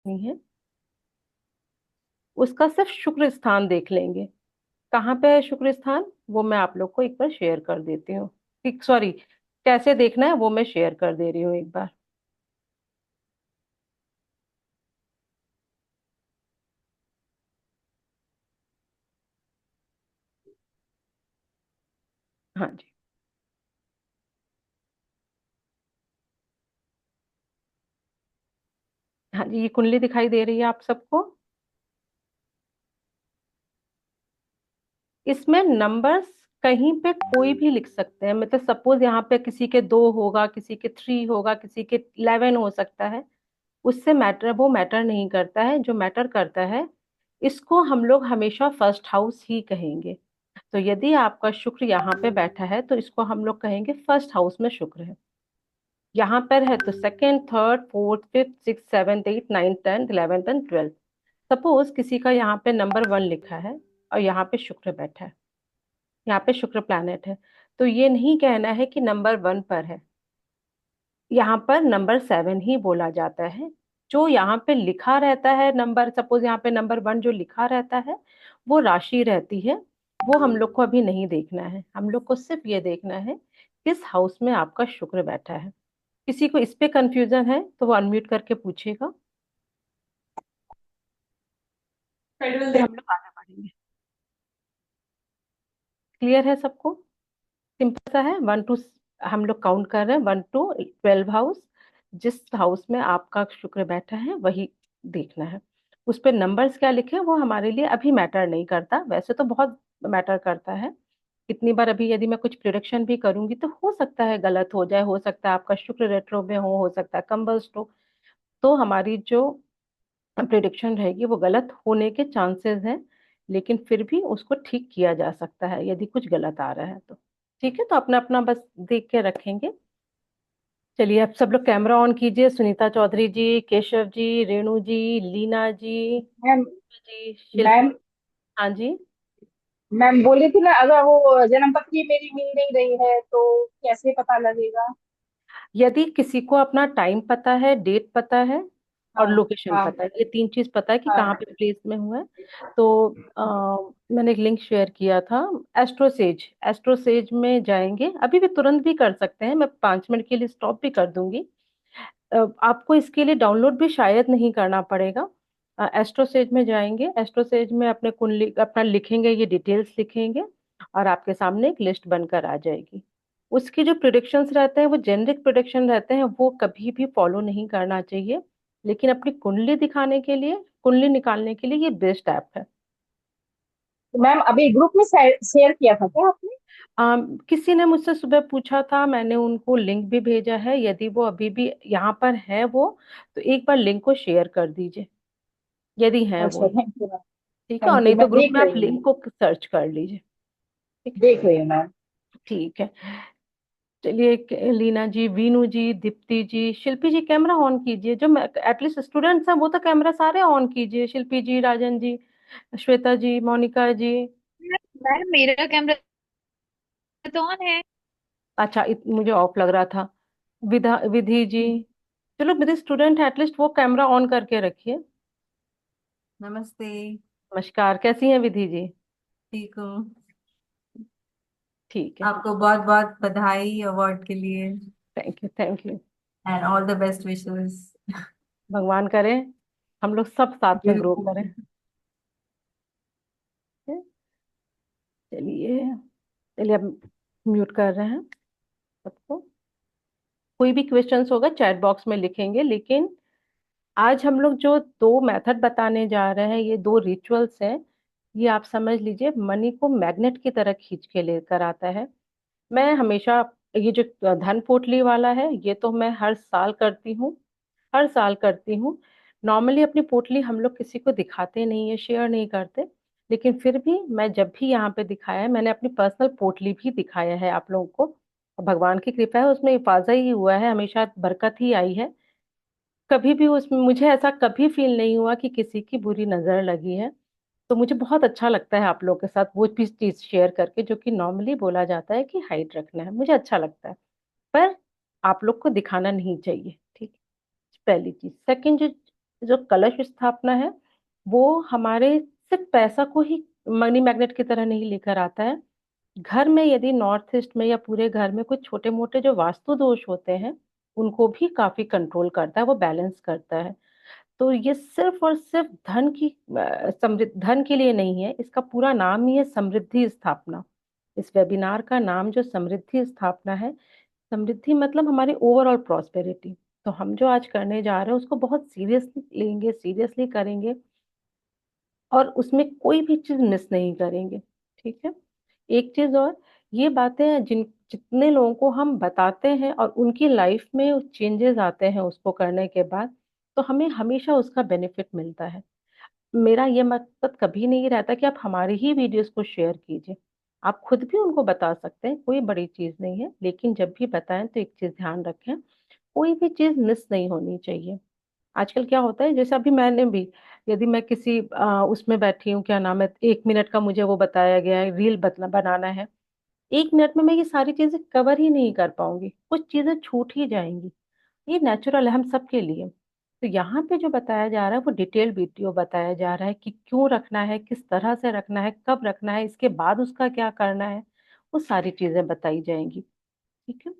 नहीं है, उसका सिर्फ शुक्र स्थान देख लेंगे। कहाँ पे है शुक्र स्थान, वो मैं आप लोग को एक बार शेयर कर देती हूँ। सॉरी, कैसे देखना है वो मैं शेयर कर दे रही हूँ एक बार। हाँ जी। हाँ जी, ये कुंडली दिखाई दे रही है आप सबको। इसमें नंबर्स कहीं पे कोई भी लिख सकते हैं, मतलब सपोज यहाँ पे किसी के 2 होगा, किसी के 3 होगा, किसी के 11 हो सकता है। उससे मैटर, वो मैटर नहीं करता है। जो मैटर करता है, इसको हम लोग हमेशा फर्स्ट हाउस ही कहेंगे। तो यदि आपका शुक्र यहाँ पे बैठा है तो इसको हम लोग कहेंगे फर्स्ट हाउस में शुक्र है। यहाँ पर है तो second, third, fourth, fifth, six, seventh, eight, ninth, tenth, eleventh and twelfth. Suppose किसी का यहाँ पे नंबर 1 लिखा है और यहाँ पे शुक्र बैठा है, यहाँ पे शुक्र प्लैनेट है, तो ये नहीं कहना है कि नंबर 1 पर है। यहाँ पर नंबर 7 ही बोला जाता है। जो यहाँ पे लिखा रहता है नंबर, सपोज यहाँ पे नंबर 1 जो लिखा रहता है वो राशि रहती है। वो हम लोग को अभी नहीं देखना है, हम लोग को सिर्फ ये देखना है किस हाउस में आपका शुक्र बैठा है। किसी को इस पे कंफ्यूजन है तो वो अनम्यूट करके पूछेगा, फिर हम लोग आगे बढ़ेंगे। क्लियर है सबको? सिंपल सा है। 1 टू, हम लोग काउंट कर रहे हैं 1 to 12 हाउस। जिस हाउस में आपका शुक्र बैठा है वही देखना है। उस पे नंबर्स क्या लिखे वो हमारे लिए अभी मैटर नहीं करता, वैसे तो बहुत मैटर करता है। कितनी बार अभी यदि मैं कुछ प्रिडिक्शन भी करूंगी तो हो सकता है गलत हो जाए, हो सकता है आपका शुक्र रेट्रो में हो सकता है कंबस्ट हो। तो हमारी जो प्रिडिक्शन रहेगी वो गलत होने के चांसेस हैं, लेकिन फिर भी उसको ठीक किया जा सकता है यदि कुछ गलत आ रहा है तो। ठीक है, तो अपना अपना बस देख के रखेंगे। चलिए अब सब लोग कैमरा ऑन कीजिए। सुनीता चौधरी जी, केशव जी, रेणु जी, लीना जी, मैम। जी, शिल्पी। मैम। हाँ जी। मैम बोली थी ना, अगर वो जन्म पत्री मेरी मिल नहीं रही है तो कैसे पता लगेगा? यदि किसी को अपना टाइम पता है, डेट पता है और हाँ। लोकेशन हाँ। पता है, ये 3 चीज पता है कि कहाँ हाँ। पे प्लेस में हुआ है, तो मैंने एक लिंक शेयर किया था। एस्ट्रोसेज, एस्ट्रोसेज में जाएंगे, अभी भी तुरंत भी कर सकते हैं, मैं 5 मिनट के लिए स्टॉप भी कर दूंगी। आपको इसके लिए डाउनलोड भी शायद नहीं करना पड़ेगा। एस्ट्रोसेज में जाएंगे, एस्ट्रोसेज में अपने कुंडली अपना लिखेंगे, ये डिटेल्स लिखेंगे और आपके सामने एक लिस्ट बनकर आ जाएगी। उसकी जो प्रिडिक्शंस रहते हैं वो जेनरिक प्रिडिक्शन रहते हैं, वो कभी भी फॉलो नहीं करना चाहिए। लेकिन अपनी कुंडली दिखाने के लिए, कुंडली निकालने के लिए ये बेस्ट ऐप है। तो मैम अभी ग्रुप में शेयर किया था क्या आपने? किसी ने मुझसे सुबह पूछा था, मैंने उनको लिंक भी भेजा है। यदि वो अभी भी यहाँ पर है वो, तो एक बार लिंक को शेयर कर दीजिए यदि है वो। अच्छा, थैंक यू मैम। ठीक है, और थैंक यू, नहीं तो मैं ग्रुप देख में आप रही हूँ। लिंक को सर्च कर लीजिए। ठीक है। देख रही हूँ मैम। ठीक है। चलिए लीना जी, वीनू जी, दीप्ति जी, शिल्पी जी, कैमरा ऑन कीजिए। जो एटलीस्ट स्टूडेंट्स हैं वो तो कैमरा सारे ऑन कीजिए। शिल्पी जी, राजन जी, श्वेता जी, मोनिका जी। मैम मेरा कैमरा तो ऑन है। अच्छा, मुझे ऑफ लग रहा था। विधि जी, चलो मेरे स्टूडेंट है एटलीस्ट वो कैमरा ऑन करके रखिए। नमस्ते। नमस्कार, कैसी हैं विधि जी? ठीक हूँ। ठीक है। आपको बहुत बहुत बधाई अवार्ड के लिए। Thank you, thank you. And all the best wishes. भगवान करे हम लोग सब साथ में ग्रो बिल्कुल। करें। चलिए, चलिए अब म्यूट कर रहे हैं सबको। कोई भी क्वेश्चंस होगा चैट बॉक्स में लिखेंगे, लेकिन आज हम लोग जो 2 मेथड बताने जा रहे हैं, ये 2 रिचुअल्स हैं। ये आप समझ लीजिए मनी को मैग्नेट की तरह खींच के लेकर आता है। मैं हमेशा, ये जो धन पोटली वाला है ये तो मैं हर साल करती हूँ, हर साल करती हूँ। नॉर्मली अपनी पोटली हम लोग किसी को दिखाते नहीं है, शेयर नहीं करते, लेकिन फिर भी मैं जब भी यहाँ पे दिखाया है, मैंने अपनी पर्सनल पोटली भी दिखाया है आप लोगों को। भगवान की कृपा है उसमें इफाजा ही हुआ है, हमेशा बरकत ही आई है। कभी भी उसमें मुझे ऐसा कभी फील नहीं हुआ कि किसी की बुरी नजर लगी है। तो मुझे बहुत अच्छा लगता है आप लोगों के साथ वो भी चीज शेयर करके, जो कि नॉर्मली बोला जाता है कि हाइड रखना है, मुझे अच्छा लगता है। पर आप लोग को दिखाना नहीं चाहिए, ठीक है? पहली चीज। सेकंड, जो जो कलश स्थापना है वो हमारे सिर्फ पैसा को ही मनी मैग्नेट की तरह नहीं लेकर आता है। घर में यदि नॉर्थ ईस्ट में या पूरे घर में कुछ छोटे मोटे जो वास्तु दोष होते हैं उनको भी काफी कंट्रोल करता है, वो बैलेंस करता है। तो ये सिर्फ और सिर्फ धन की समृद्धि, धन के लिए नहीं है, इसका पूरा नाम ही है समृद्धि स्थापना। इस वेबिनार का नाम जो समृद्धि स्थापना है, समृद्धि मतलब हमारी ओवरऑल प्रॉस्पेरिटी। तो हम जो आज करने जा रहे हैं उसको बहुत सीरियसली लेंगे, सीरियसली करेंगे और उसमें कोई भी चीज मिस नहीं करेंगे। ठीक है। एक चीज और, ये बातें हैं जितने लोगों को हम बताते हैं और उनकी लाइफ में चेंजेस आते हैं उसको करने के बाद, तो हमें हमेशा उसका बेनिफिट मिलता है। मेरा ये मकसद कभी नहीं रहता कि आप हमारी ही वीडियोस को शेयर कीजिए, आप खुद भी उनको बता सकते हैं, कोई बड़ी चीज नहीं है। लेकिन जब भी बताएं तो एक चीज ध्यान रखें, कोई भी चीज मिस नहीं होनी चाहिए। आजकल क्या होता है, जैसे अभी मैंने भी, यदि मैं किसी उसमें बैठी हूँ, क्या नाम है, 1 मिनट का मुझे वो बताया गया है, रील बनाना है, 1 मिनट में मैं ये सारी चीजें कवर ही नहीं कर पाऊंगी, कुछ चीजें छूट ही जाएंगी। ये नेचुरल है हम सबके लिए। तो यहाँ पे जो बताया जा रहा है वो डिटेल वीडियो बताया जा रहा है कि क्यों रखना है, किस तरह से रखना है, कब रखना है, इसके बाद उसका क्या करना है, वो सारी चीजें बताई जाएंगी। ठीक है।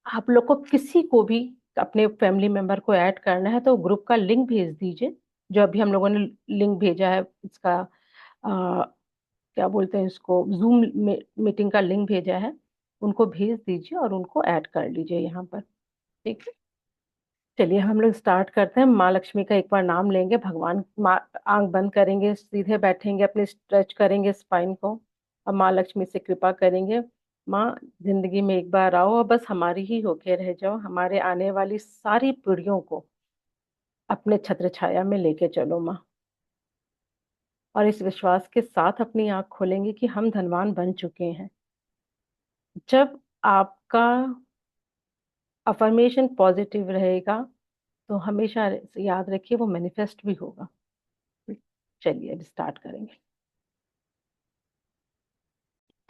आप लोग को किसी को भी अपने फैमिली मेंबर को ऐड करना है तो ग्रुप का लिंक भेज दीजिए, जो अभी हम लोगों ने लिंक भेजा है इसका, क्या बोलते हैं इसको, जूम मीटिंग का लिंक भेजा है, उनको भेज दीजिए और उनको ऐड कर लीजिए यहाँ पर। ठीक है। चलिए हम लोग स्टार्ट करते हैं। माँ लक्ष्मी का एक बार नाम लेंगे, भगवान माँ, आंख बंद करेंगे, सीधे बैठेंगे, अपने स्ट्रेच करेंगे स्पाइन को और माँ लक्ष्मी से कृपा करेंगे। माँ, जिंदगी में एक बार आओ और बस हमारी ही होके रह जाओ, हमारे आने वाली सारी पीढ़ियों को अपने छत्र छाया में लेके चलो माँ। और इस विश्वास के साथ अपनी आंख खोलेंगे कि हम धनवान बन चुके हैं। जब आपका अफर्मेशन पॉजिटिव रहेगा तो हमेशा याद रखिए वो मैनिफेस्ट भी होगा। चलिए अब स्टार्ट करेंगे।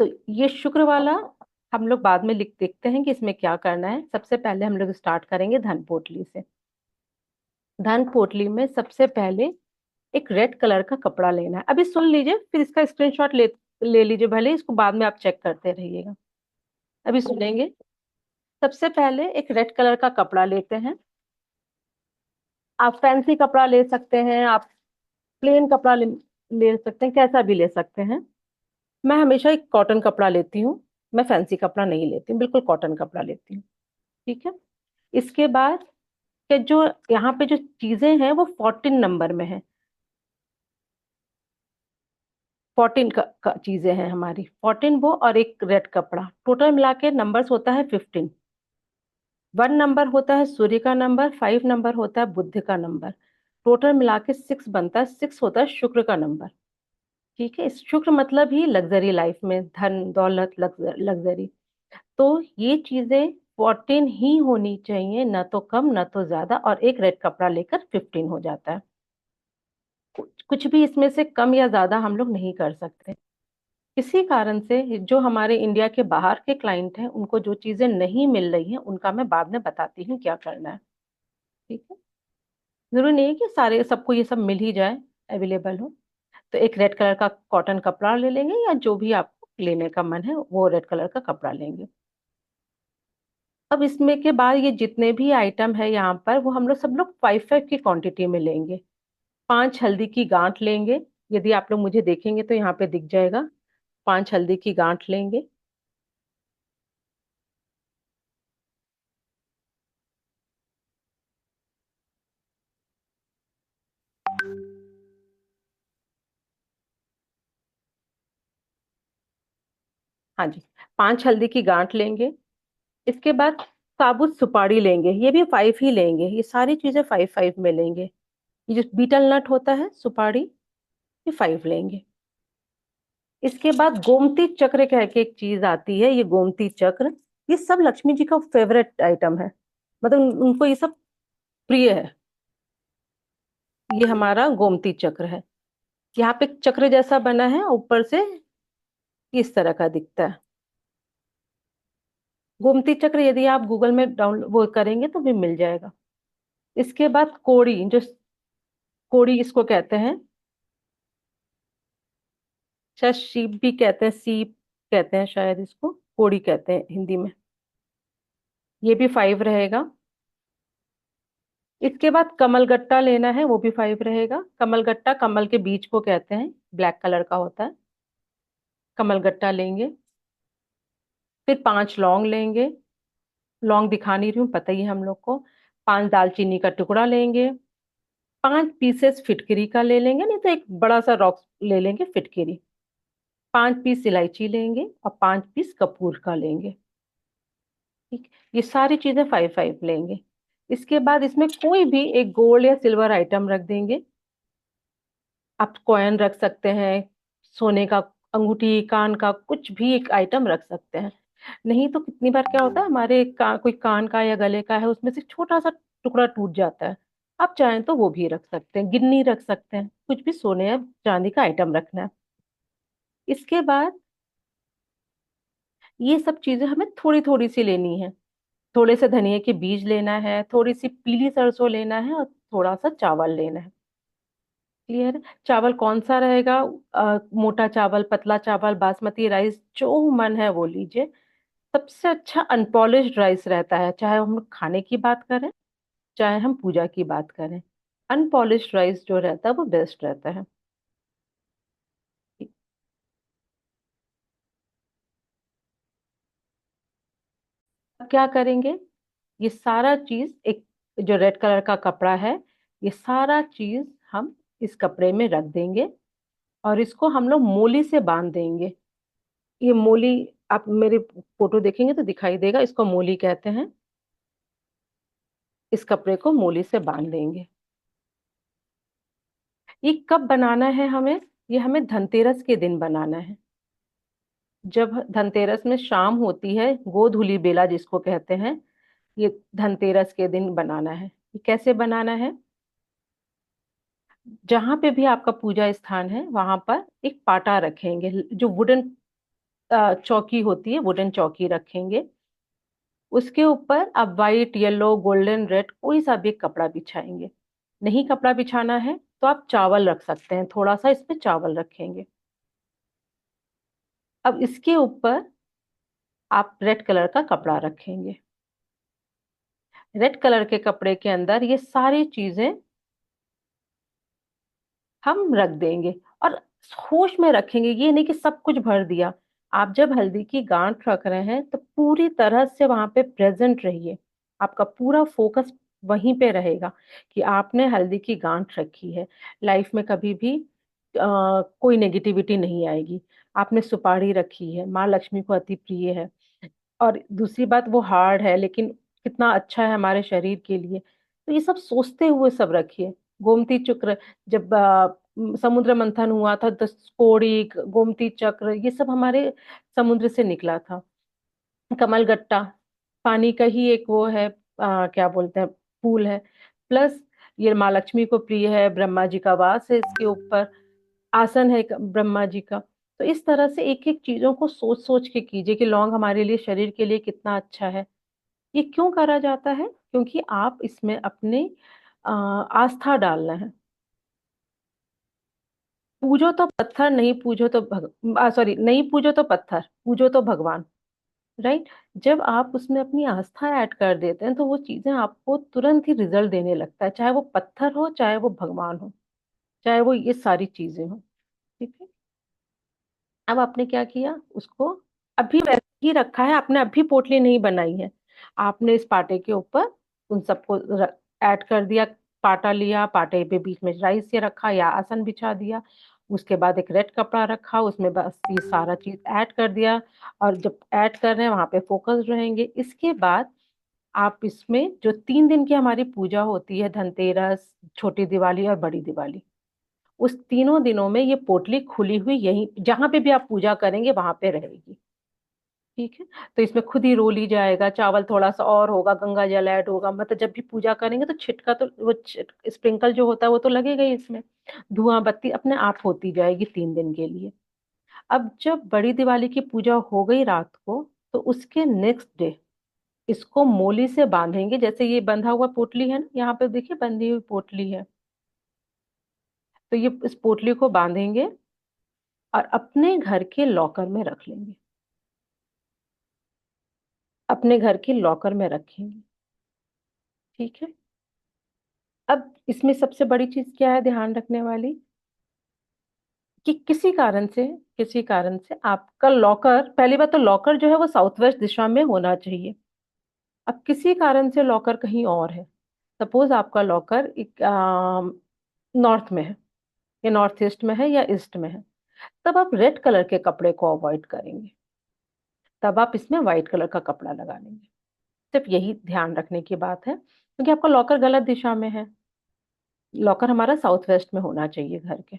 तो ये शुक्र वाला हम लोग बाद में लिख देखते हैं कि इसमें क्या करना है। सबसे पहले हम लोग स्टार्ट करेंगे धन पोटली से। धन पोटली में सबसे पहले एक रेड कलर का कपड़ा लेना है। अभी सुन लीजिए, फिर इसका स्क्रीनशॉट ले लीजिए, भले इसको बाद में आप चेक करते रहिएगा। अभी सुनेंगे। सबसे पहले एक रेड कलर का कपड़ा लेते हैं। आप फैंसी कपड़ा ले सकते हैं, आप प्लेन कपड़ा ले सकते हैं, कैसा भी ले सकते हैं। मैं हमेशा एक कॉटन कपड़ा लेती हूँ, मैं फैंसी कपड़ा नहीं लेती हूँ, बिल्कुल कॉटन कपड़ा लेती हूँ। ठीक है। इसके बाद के जो यहाँ पे जो चीजें हैं वो 14 नंबर में है। 14 का चीजें हैं हमारी, 14 वो और एक रेड कपड़ा, टोटल मिला के नंबर्स होता है 15। 1 नंबर होता है सूर्य का नंबर, 5 नंबर होता है बुध का नंबर, टोटल मिला के 6 बनता है। 6 होता है शुक्र का नंबर। ठीक है। इस शुक्र मतलब ही लग्जरी लाइफ में, धन दौलत, लग्जरी। तो ये चीजें 14 ही होनी चाहिए, न तो कम न तो ज्यादा, और एक रेड कपड़ा लेकर 15 हो जाता है। कुछ भी इसमें से कम या ज्यादा हम लोग नहीं कर सकते। किसी कारण से जो हमारे इंडिया के बाहर के क्लाइंट हैं उनको जो चीजें नहीं मिल रही हैं उनका मैं बाद में बताती हूँ क्या करना है। ठीक है। जरूरी नहीं है कि सारे सबको ये सब मिल ही जाए, अवेलेबल हो। तो एक रेड कलर का कॉटन कपड़ा ले लेंगे, या जो भी आपको लेने का मन है वो रेड कलर का कपड़ा लेंगे। अब इसमें के बाद ये जितने भी आइटम है यहाँ पर, वो हम लोग सब लोग 5-5 की क्वांटिटी में लेंगे। 5 हल्दी की गांठ लेंगे। यदि आप लोग मुझे देखेंगे तो यहाँ पे दिख जाएगा, 5 हल्दी की गांठ लेंगे। हाँ जी, 5 हल्दी की गांठ लेंगे। इसके बाद साबुत सुपारी लेंगे, ये भी 5 ही लेंगे, ये सारी चीजें 5-5 में लेंगे। ये जो बीटल नट होता है सुपारी, ये 5 लेंगे। इसके बाद गोमती चक्र कह के एक चीज आती है, ये गोमती चक्र, ये सब लक्ष्मी जी का फेवरेट आइटम है, मतलब उनको ये सब प्रिय है। ये हमारा गोमती चक्र है। यहाँ पे एक चक्र जैसा बना है, ऊपर से इस तरह का दिखता है। गोमती चक्र यदि आप गूगल में डाउन वो करेंगे तो भी मिल जाएगा। इसके बाद कोड़ी, जो कोड़ी इसको कहते हैं, शायद शीप भी कहते हैं, सीप कहते हैं शायद, इसको कोड़ी कहते हैं हिंदी में। ये भी 5 रहेगा। इसके बाद कमलगट्टा लेना है, वो भी 5 रहेगा। कमलगट्टा कमल के बीज को कहते हैं, ब्लैक कलर का होता है। कमलगट्टा लेंगे। फिर 5 लौंग लेंगे। लौंग दिखा नहीं रही हूँ, पता ही है हम लोग को। 5 दालचीनी का टुकड़ा लेंगे। 5 पीसेस फिटकरी का ले लेंगे, नहीं तो एक बड़ा सा रॉक ले लेंगे फिटकरी। 5 पीस इलायची लेंगे और 5 पीस कपूर का लेंगे। ठीक, ये सारी चीजें 5 5 लेंगे। इसके बाद इसमें कोई भी एक गोल्ड या सिल्वर आइटम रख देंगे। आप कॉइन रख सकते हैं, सोने का अंगूठी, कान का कुछ भी एक आइटम रख सकते हैं। नहीं तो कितनी बार क्या होता है, हमारे कोई कान का या गले का है, उसमें से छोटा सा टुकड़ा टूट जाता है। आप चाहें तो वो भी रख सकते हैं, गिन्नी रख सकते हैं, कुछ भी सोने या चांदी का आइटम रखना है। इसके बाद ये सब चीजें हमें थोड़ी थोड़ी सी लेनी है। थोड़े से धनिया के बीज लेना है, थोड़ी सी पीली सरसों लेना है, और थोड़ा सा चावल लेना है। क्लियर है? चावल कौन सा रहेगा? मोटा चावल, पतला चावल, बासमती राइस, जो मन है वो लीजिए। सबसे अच्छा अनपॉलिश्ड राइस रहता है, चाहे हम खाने की बात करें, चाहे हम पूजा की बात करें। अनपॉलिश्ड राइस जो रहता है वो बेस्ट रहता है। अब क्या करेंगे? ये सारा चीज एक, जो रेड कलर का कपड़ा है, ये सारा चीज हम इस कपड़े में रख देंगे, और इसको हम लोग मोली से बांध देंगे। ये मोली, आप मेरे फोटो देखेंगे तो दिखाई देगा, इसको मोली कहते हैं। इस कपड़े को मोली से बांध देंगे। ये कब बनाना है हमें? ये हमें धनतेरस के दिन बनाना है। जब धनतेरस में शाम होती है, गोधूली बेला जिसको कहते हैं, ये धनतेरस के दिन बनाना है। ये कैसे बनाना है? जहां पे भी आपका पूजा स्थान है वहां पर एक पाटा रखेंगे, जो वुडन चौकी होती है, वुडन चौकी रखेंगे। उसके ऊपर आप वाइट, येलो, गोल्डन, रेड कोई सा भी कपड़ा बिछाएंगे। नहीं कपड़ा बिछाना है तो आप चावल रख सकते हैं, थोड़ा सा इसमें चावल रखेंगे। अब इसके ऊपर आप रेड कलर का कपड़ा रखेंगे। रेड कलर के कपड़े के अंदर ये सारी चीजें हम रख देंगे, और होश में रखेंगे, ये नहीं कि सब कुछ भर दिया। आप जब हल्दी की गांठ रख रहे हैं तो पूरी तरह से वहां पे प्रेजेंट रहिए। आपका पूरा फोकस वहीं पे रहेगा कि आपने हल्दी की गांठ रखी है। लाइफ में कभी भी कोई नेगेटिविटी नहीं आएगी। आपने सुपारी रखी है, माँ लक्ष्मी को अति प्रिय है। और दूसरी बात, वो हार्ड है लेकिन कितना अच्छा है हमारे शरीर के लिए, तो ये सब सोचते हुए सब रखिए। गोमती चक्र, जब समुद्र मंथन हुआ था, कोड़ी, गोमती चक्र, ये सब हमारे समुद्र से निकला था। कमलगट्टा पानी का ही एक वो है, क्या बोलते हैं, फूल है। प्लस ये माँ लक्ष्मी को प्रिय है, ब्रह्मा जी का वास है इसके ऊपर, आसन है ब्रह्मा जी का। तो इस तरह से एक एक चीजों को सोच सोच के कीजिए कि लौंग हमारे लिए, शरीर के लिए कितना अच्छा है। ये क्यों करा जाता है? क्योंकि आप इसमें अपने आस्था डालना है। पूजो तो पत्थर, नहीं पूजो तो सॉरी, नहीं पूजो तो पत्थर, पूजो तो भगवान। राइट? जब आप उसमें अपनी आस्था ऐड कर देते हैं तो वो चीजें आपको तुरंत ही रिजल्ट देने लगता है, चाहे वो पत्थर हो, चाहे वो भगवान हो, चाहे वो ये सारी चीजें हो। ठीक है? अब आपने क्या किया उसको? अभी वैसे ही रखा है आपने, अभी पोटली नहीं बनाई है। आपने इस पाटे के ऊपर उन सबको ऐड कर दिया। पाटा लिया, पाटे पे बीच में राइस ये रखा या आसन बिछा दिया। उसके बाद एक रेड कपड़ा रखा, उसमें बस ये सारा चीज ऐड कर दिया। और जब ऐड कर रहे हैं वहां पे फोकस रहेंगे। इसके बाद आप इसमें जो 3 दिन की हमारी पूजा होती है, धनतेरस, छोटी दिवाली और बड़ी दिवाली, उस तीनों दिनों में ये पोटली खुली हुई यहीं जहां पे भी आप पूजा करेंगे वहां पे रहेगी। ठीक है? तो इसमें खुद ही रो ली जाएगा, चावल थोड़ा सा और होगा, गंगा जल ऐड होगा, मतलब जब भी पूजा करेंगे तो छिटका तो वो स्प्रिंकल जो होता है वो तो लगेगा ही इसमें। धुआं बत्ती अपने आप होती जाएगी 3 दिन के लिए। अब जब बड़ी दिवाली की पूजा हो गई रात को, तो उसके नेक्स्ट डे इसको मोली से बांधेंगे। जैसे ये बंधा हुआ पोटली है ना, यहाँ पे देखिए बंधी हुई पोटली है। तो ये इस पोटली को बांधेंगे और अपने घर के लॉकर में रख लेंगे, अपने घर के लॉकर में रखेंगे। ठीक है। अब इसमें सबसे बड़ी चीज क्या है ध्यान रखने वाली, कि किसी कारण से आपका लॉकर, पहली बात तो लॉकर जो है वो साउथ वेस्ट दिशा में होना चाहिए। अब किसी कारण से लॉकर कहीं और है, सपोज आपका लॉकर एक नॉर्थ में है, या नॉर्थ ईस्ट में है, या ईस्ट में है, तब आप रेड कलर के कपड़े को अवॉइड करेंगे, तब आप इसमें व्हाइट कलर का कपड़ा लगा लेंगे। सिर्फ यही ध्यान रखने की बात है, क्योंकि आपका लॉकर गलत दिशा में है। लॉकर हमारा साउथ वेस्ट में होना चाहिए घर के।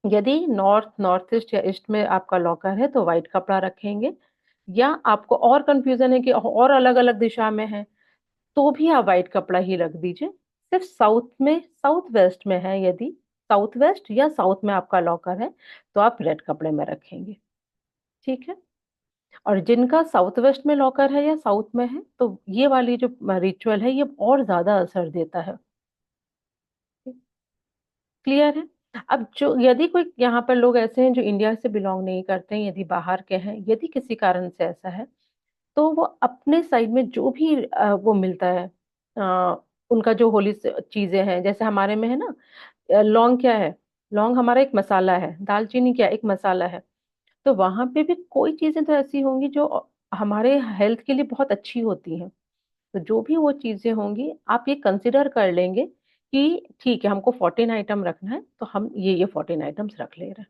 यदि नॉर्थ ईस्ट या ईस्ट में आपका लॉकर है तो व्हाइट कपड़ा रखेंगे, या आपको और कंफ्यूजन है कि और अलग अलग दिशा में है, तो भी आप व्हाइट कपड़ा ही रख दीजिए। सिर्फ साउथ वेस्ट में है, यदि साउथ वेस्ट या साउथ में आपका लॉकर है तो आप रेड कपड़े में रखेंगे। ठीक है। और जिनका साउथ वेस्ट में लॉकर है या साउथ में है, तो ये वाली जो रिचुअल है ये और ज्यादा असर देता है। क्लियर है। अब जो यदि कोई यहाँ पर लोग ऐसे हैं जो इंडिया से बिलोंग नहीं करते हैं, यदि बाहर के हैं, यदि किसी कारण से ऐसा है, तो वो अपने साइड में जो भी वो मिलता है, उनका जो होली चीजें हैं, जैसे हमारे में है ना, लौंग क्या है, लौंग हमारा एक मसाला है, दालचीनी क्या एक मसाला है। तो वहां पे भी कोई चीजें तो ऐसी होंगी जो हमारे हेल्थ के लिए बहुत अच्छी होती हैं। तो जो भी वो चीजें होंगी आप ये कंसिडर कर लेंगे कि ठीक है हमको 14 आइटम रखना है, तो हम ये 14 आइटम्स रख ले रहे हैं।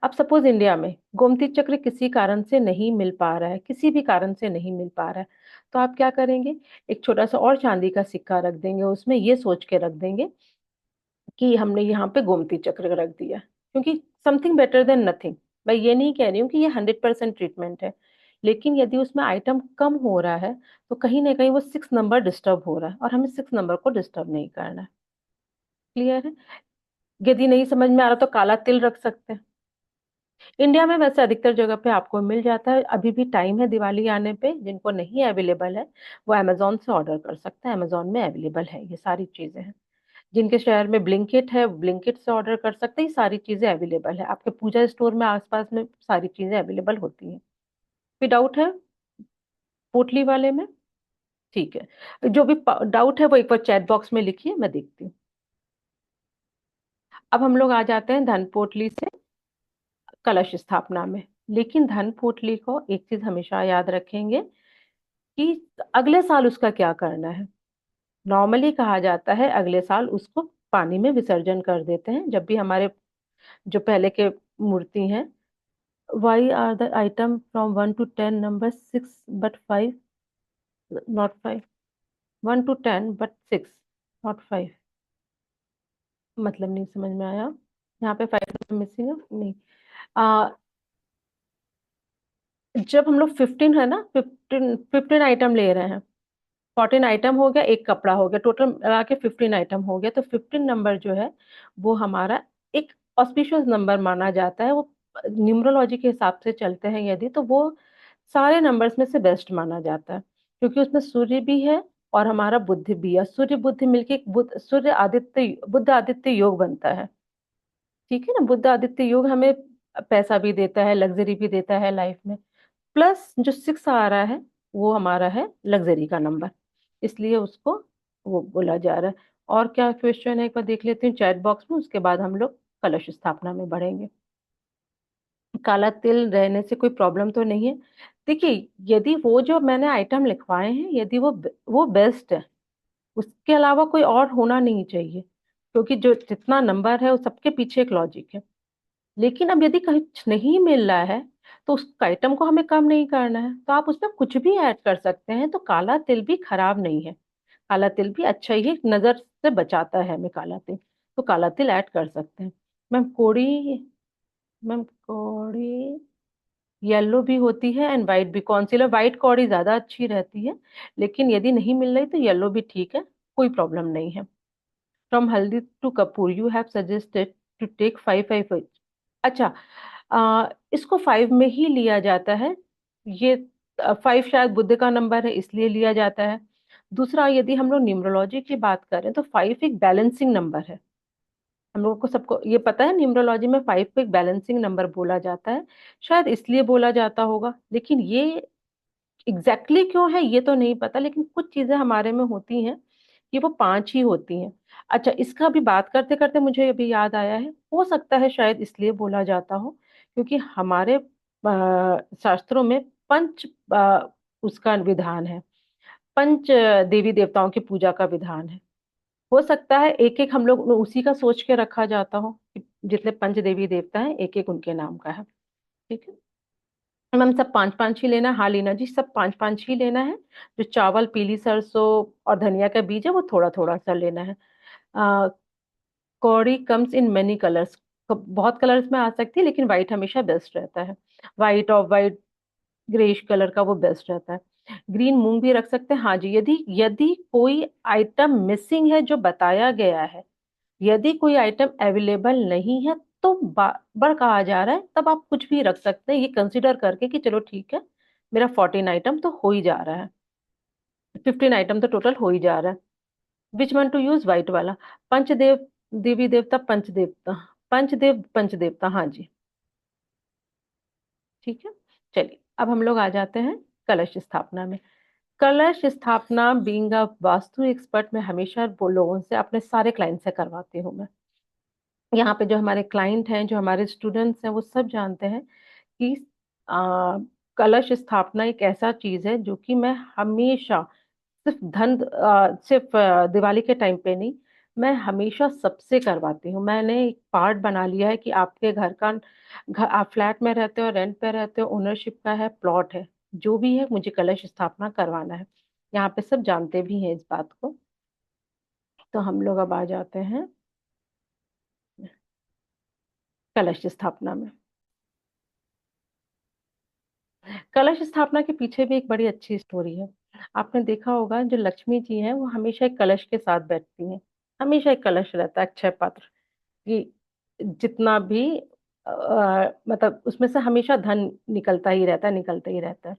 अब सपोज इंडिया में गोमती चक्र किसी कारण से नहीं मिल पा रहा है, किसी भी कारण से नहीं मिल पा रहा है, तो आप क्या करेंगे, एक छोटा सा और चांदी का सिक्का रख देंगे, उसमें ये सोच के रख देंगे कि हमने यहाँ पे गोमती चक्र रख दिया, क्योंकि समथिंग बेटर देन नथिंग। मैं ये नहीं कह रही हूँ कि ये 100% ट्रीटमेंट है, लेकिन यदि उसमें आइटम कम हो रहा है तो कहीं ना कहीं वो 6 नंबर डिस्टर्ब हो रहा है, और हमें 6 नंबर को डिस्टर्ब नहीं करना है। क्लियर है। यदि नहीं समझ में आ रहा तो काला तिल रख सकते हैं। इंडिया में वैसे अधिकतर जगह पे आपको मिल जाता है, अभी भी टाइम है दिवाली आने पे, जिनको नहीं अवेलेबल है वो अमेजोन से ऑर्डर कर सकते हैं, अमेजोन में अवेलेबल है ये सारी चीजें हैं। जिनके शहर में ब्लिंकिट है, ब्लिंकिट से ऑर्डर कर सकते हैं, ये सारी चीजें अवेलेबल है, आपके पूजा स्टोर में आसपास में सारी चीजें अवेलेबल होती हैं। कोई डाउट है पोटली वाले में? ठीक है, जो भी डाउट है वो एक बार चैट बॉक्स में लिखिए, मैं देखती हूँ। अब हम लोग आ जाते हैं धन पोटली से कलश स्थापना में। लेकिन धन पोटली को एक चीज हमेशा याद रखेंगे कि अगले साल उसका क्या करना है। नॉर्मली कहा जाता है अगले साल उसको पानी में विसर्जन कर देते हैं, जब भी हमारे जो पहले के मूर्ति हैं। Why are the item from 1 to 10 number 6 but 5? Not 5. 1 to 10 but 6 not 5। मतलब नहीं समझ में आया। यहाँ पे 5 मिसिंग है नहीं। आ, जब हम लोग 15 है ना, 15 आइटम ले रहे हैं, 14 आइटम हो गया, एक कपड़ा हो गया, टोटल मिला के 15 आइटम हो गया, तो 15 नंबर जो है वो हमारा एक ऑस्पिशियस नंबर माना जाता है। वो न्यूमरोलॉजी के हिसाब से चलते हैं यदि, तो वो सारे नंबर्स में से बेस्ट माना जाता है, क्योंकि उसमें सूर्य भी है और हमारा बुध भी है। सूर्य बुध मिलके एक सूर्य आदित्य बुध आदित्य योग बनता है। ठीक है ना, बुध आदित्य योग हमें पैसा भी देता है, लग्जरी भी देता है लाइफ में। प्लस जो 6 आ रहा है वो हमारा है लग्जरी का नंबर, इसलिए उसको वो बोला जा रहा है। और क्या क्वेश्चन है एक बार देख लेते हैं चैट बॉक्स में, उसके बाद हम लोग कलश स्थापना में बढ़ेंगे। काला तिल रहने से कोई प्रॉब्लम तो नहीं है। देखिए यदि वो जो मैंने आइटम लिखवाए हैं, यदि वो बेस्ट है, उसके अलावा कोई और होना नहीं चाहिए, क्योंकि जो जितना नंबर है वो सबके पीछे एक लॉजिक है। लेकिन अब यदि कहीं कुछ नहीं मिल रहा है तो उस आइटम को हमें कम नहीं करना है, तो आप उसमें कुछ भी ऐड कर सकते हैं। तो काला तिल भी खराब नहीं है, काला तिल भी अच्छा ही है, नजर से बचाता है हमें काला तिल, तो काला तिल ऐड कर सकते हैं। मैम कोड़ी, मैम कौड़ी येलो भी होती है एंड वाइट भी, कॉन्सीलर वाइट कौड़ी ज्यादा अच्छी रहती है, लेकिन यदि नहीं मिल रही तो येलो भी ठीक है, कोई प्रॉब्लम नहीं है। फ्रॉम हल्दी टू कपूर you have suggested to take 5 5। अच्छा, इसको 5 में ही लिया जाता है। ये 5 शायद बुद्ध का नंबर है इसलिए लिया जाता है। दूसरा, यदि हम लोग न्यूमरोलॉजी की बात करें तो 5 एक बैलेंसिंग नंबर है, हम लोगों को सबको ये पता है, न्यूमरोलॉजी में 5 को एक बैलेंसिंग नंबर बोला जाता है। शायद इसलिए बोला जाता होगा, लेकिन ये एग्जैक्टली क्यों है ये तो नहीं पता, लेकिन कुछ चीजें हमारे में होती हैं कि वो 5 ही होती हैं। अच्छा, इसका अभी बात करते करते मुझे अभी याद आया है, हो सकता है शायद इसलिए बोला जाता हो क्योंकि हमारे शास्त्रों में पंच उसका विधान है, पंच देवी देवताओं की पूजा का विधान है। हो सकता है एक एक हम लोग उसी का सोच के रखा जाता हो कि जितने पंच देवी देवता हैं एक एक उनके नाम का है। ठीक है मैम, सब 5 5 ही लेना है? हाँ लीना जी, सब 5 5 ही लेना है। जो चावल, पीली सरसों और धनिया का बीज है वो थोड़ा थोड़ा सा लेना है। कौड़ी कम्स इन मेनी कलर्स, बहुत कलर्स में आ सकती है लेकिन व्हाइट हमेशा बेस्ट रहता है। White, of white, greyish colour का वो बेस्ट रहता है। ग्रीन मूंग भी रख सकते हैं। हाँ जी, यदि यदि कोई आइटम मिसिंग है जो बताया गया है, यदि कोई आइटम अवेलेबल नहीं है तो बार कहा जा रहा है, तब आप कुछ भी रख सकते हैं, ये कंसिडर करके कि चलो ठीक है, मेरा 14 आइटम तो हो ही जा रहा है, 15 आइटम तो टोटल हो ही जा रहा है। Which one two use? White वाला। पंचदेव, देवी देवता, पंचदेवता, पंचदेव पंचदेवता, हाँ जी। ठीक है, चलिए अब हम लोग आ जाते हैं कलश स्थापना में। कलश स्थापना, बीइंग अ वास्तु एक्सपर्ट, मैं हमेशा वो लोगों से, अपने सारे क्लाइंट से करवाती हूँ मैं। यहाँ पे जो हमारे क्लाइंट हैं, जो हमारे स्टूडेंट्स हैं, वो सब जानते हैं कि कलश स्थापना एक ऐसा चीज है जो कि मैं हमेशा, सिर्फ दिवाली के टाइम पे नहीं, मैं हमेशा सबसे करवाती हूँ। मैंने एक पार्ट बना लिया है कि आपके घर का, घर आप फ्लैट में रहते हो, रेंट पे रहते हो, ओनरशिप का है, प्लॉट है, जो भी है, मुझे कलश स्थापना करवाना है। यहाँ पे सब जानते भी हैं इस बात को। तो हम लोग अब आ जाते हैं कलश स्थापना में। कलश स्थापना के पीछे भी एक बड़ी अच्छी स्टोरी है। आपने देखा होगा जो लक्ष्मी जी हैं वो हमेशा एक कलश के साथ बैठती हैं। हमेशा एक कलश रहता है, अक्षय पात्र, कि जितना भी मतलब उसमें से हमेशा धन निकलता ही रहता है, निकलता ही रहता है।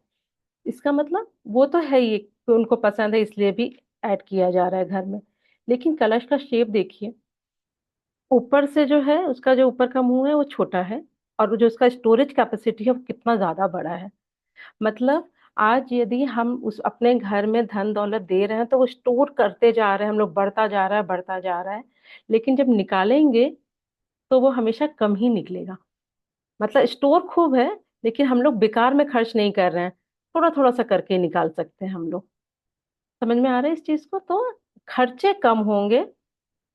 इसका मतलब वो तो है ही कि उनको पसंद है, इसलिए भी ऐड किया जा रहा है घर में। लेकिन कलश का शेप देखिए, ऊपर से जो है उसका जो ऊपर का मुंह है वो छोटा है, और जो उसका स्टोरेज कैपेसिटी है वो कितना ज्यादा बड़ा है। मतलब आज यदि हम उस अपने घर में धन दौलत दे रहे हैं तो वो स्टोर करते जा रहे हैं हम लोग, बढ़ता जा रहा है, बढ़ता जा रहा है। लेकिन जब निकालेंगे तो वो हमेशा कम ही निकलेगा। मतलब स्टोर खूब है, लेकिन हम लोग बेकार में खर्च नहीं कर रहे हैं, थोड़ा थोड़ा सा करके निकाल सकते हैं हम लोग। समझ में आ रहा है इस चीज को? तो खर्चे कम होंगे,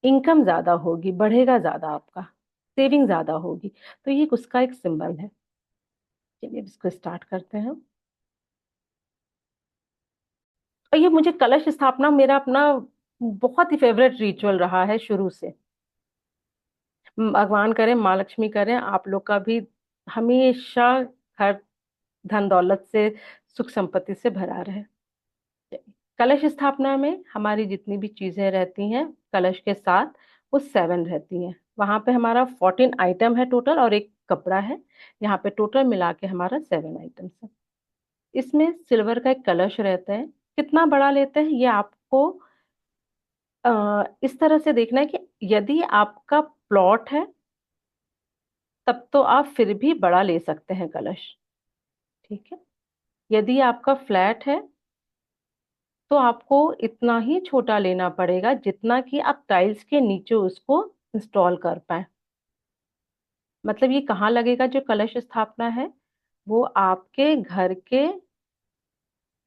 इनकम ज्यादा होगी, बढ़ेगा ज्यादा आपका, सेविंग ज्यादा होगी। तो ये उसका एक सिंबल है। चलिए अब इसको स्टार्ट करते हैं। और ये मुझे कलश स्थापना मेरा अपना बहुत ही फेवरेट रिचुअल रहा है शुरू से। भगवान करें, माँ लक्ष्मी करें, आप लोग का भी हमेशा घर धन दौलत से, सुख संपत्ति से भरा रहे। कलश स्थापना में हमारी जितनी भी चीजें रहती हैं कलश के साथ, वो 7 रहती हैं। वहां पे हमारा 14 आइटम है टोटल, और एक कपड़ा है। यहाँ पे टोटल मिला के हमारा 7 आइटम्स है। इसमें सिल्वर का एक कलश रहता है। कितना बड़ा लेते हैं ये आपको इस तरह से देखना है कि यदि आपका प्लॉट है तब तो आप फिर भी बड़ा ले सकते हैं कलश। ठीक है, यदि आपका फ्लैट है तो आपको इतना ही छोटा लेना पड़ेगा जितना कि आप टाइल्स के नीचे उसको इंस्टॉल कर पाए। मतलब ये कहाँ लगेगा जो कलश स्थापना है? वो आपके घर के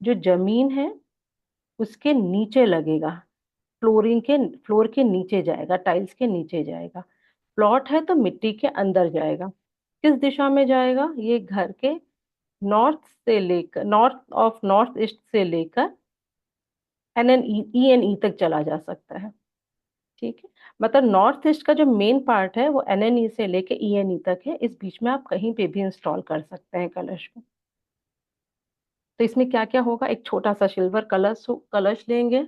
जो जमीन है उसके नीचे लगेगा, फ्लोरिंग के, फ्लोर के नीचे जाएगा, टाइल्स के नीचे जाएगा। प्लॉट है तो मिट्टी के अंदर जाएगा। किस दिशा में जाएगा? ये घर के नॉर्थ से लेकर, नॉर्थ ईस्ट से लेकर एन ई तक चला जा सकता है। ठीक है, मतलब नॉर्थ ईस्ट का जो मेन पार्ट है वो NNE से लेके ENE तक है। इस बीच में आप कहीं पे भी इंस्टॉल कर सकते हैं कलश को। तो इसमें क्या क्या होगा? एक छोटा सा सिल्वर कलश कलश लेंगे,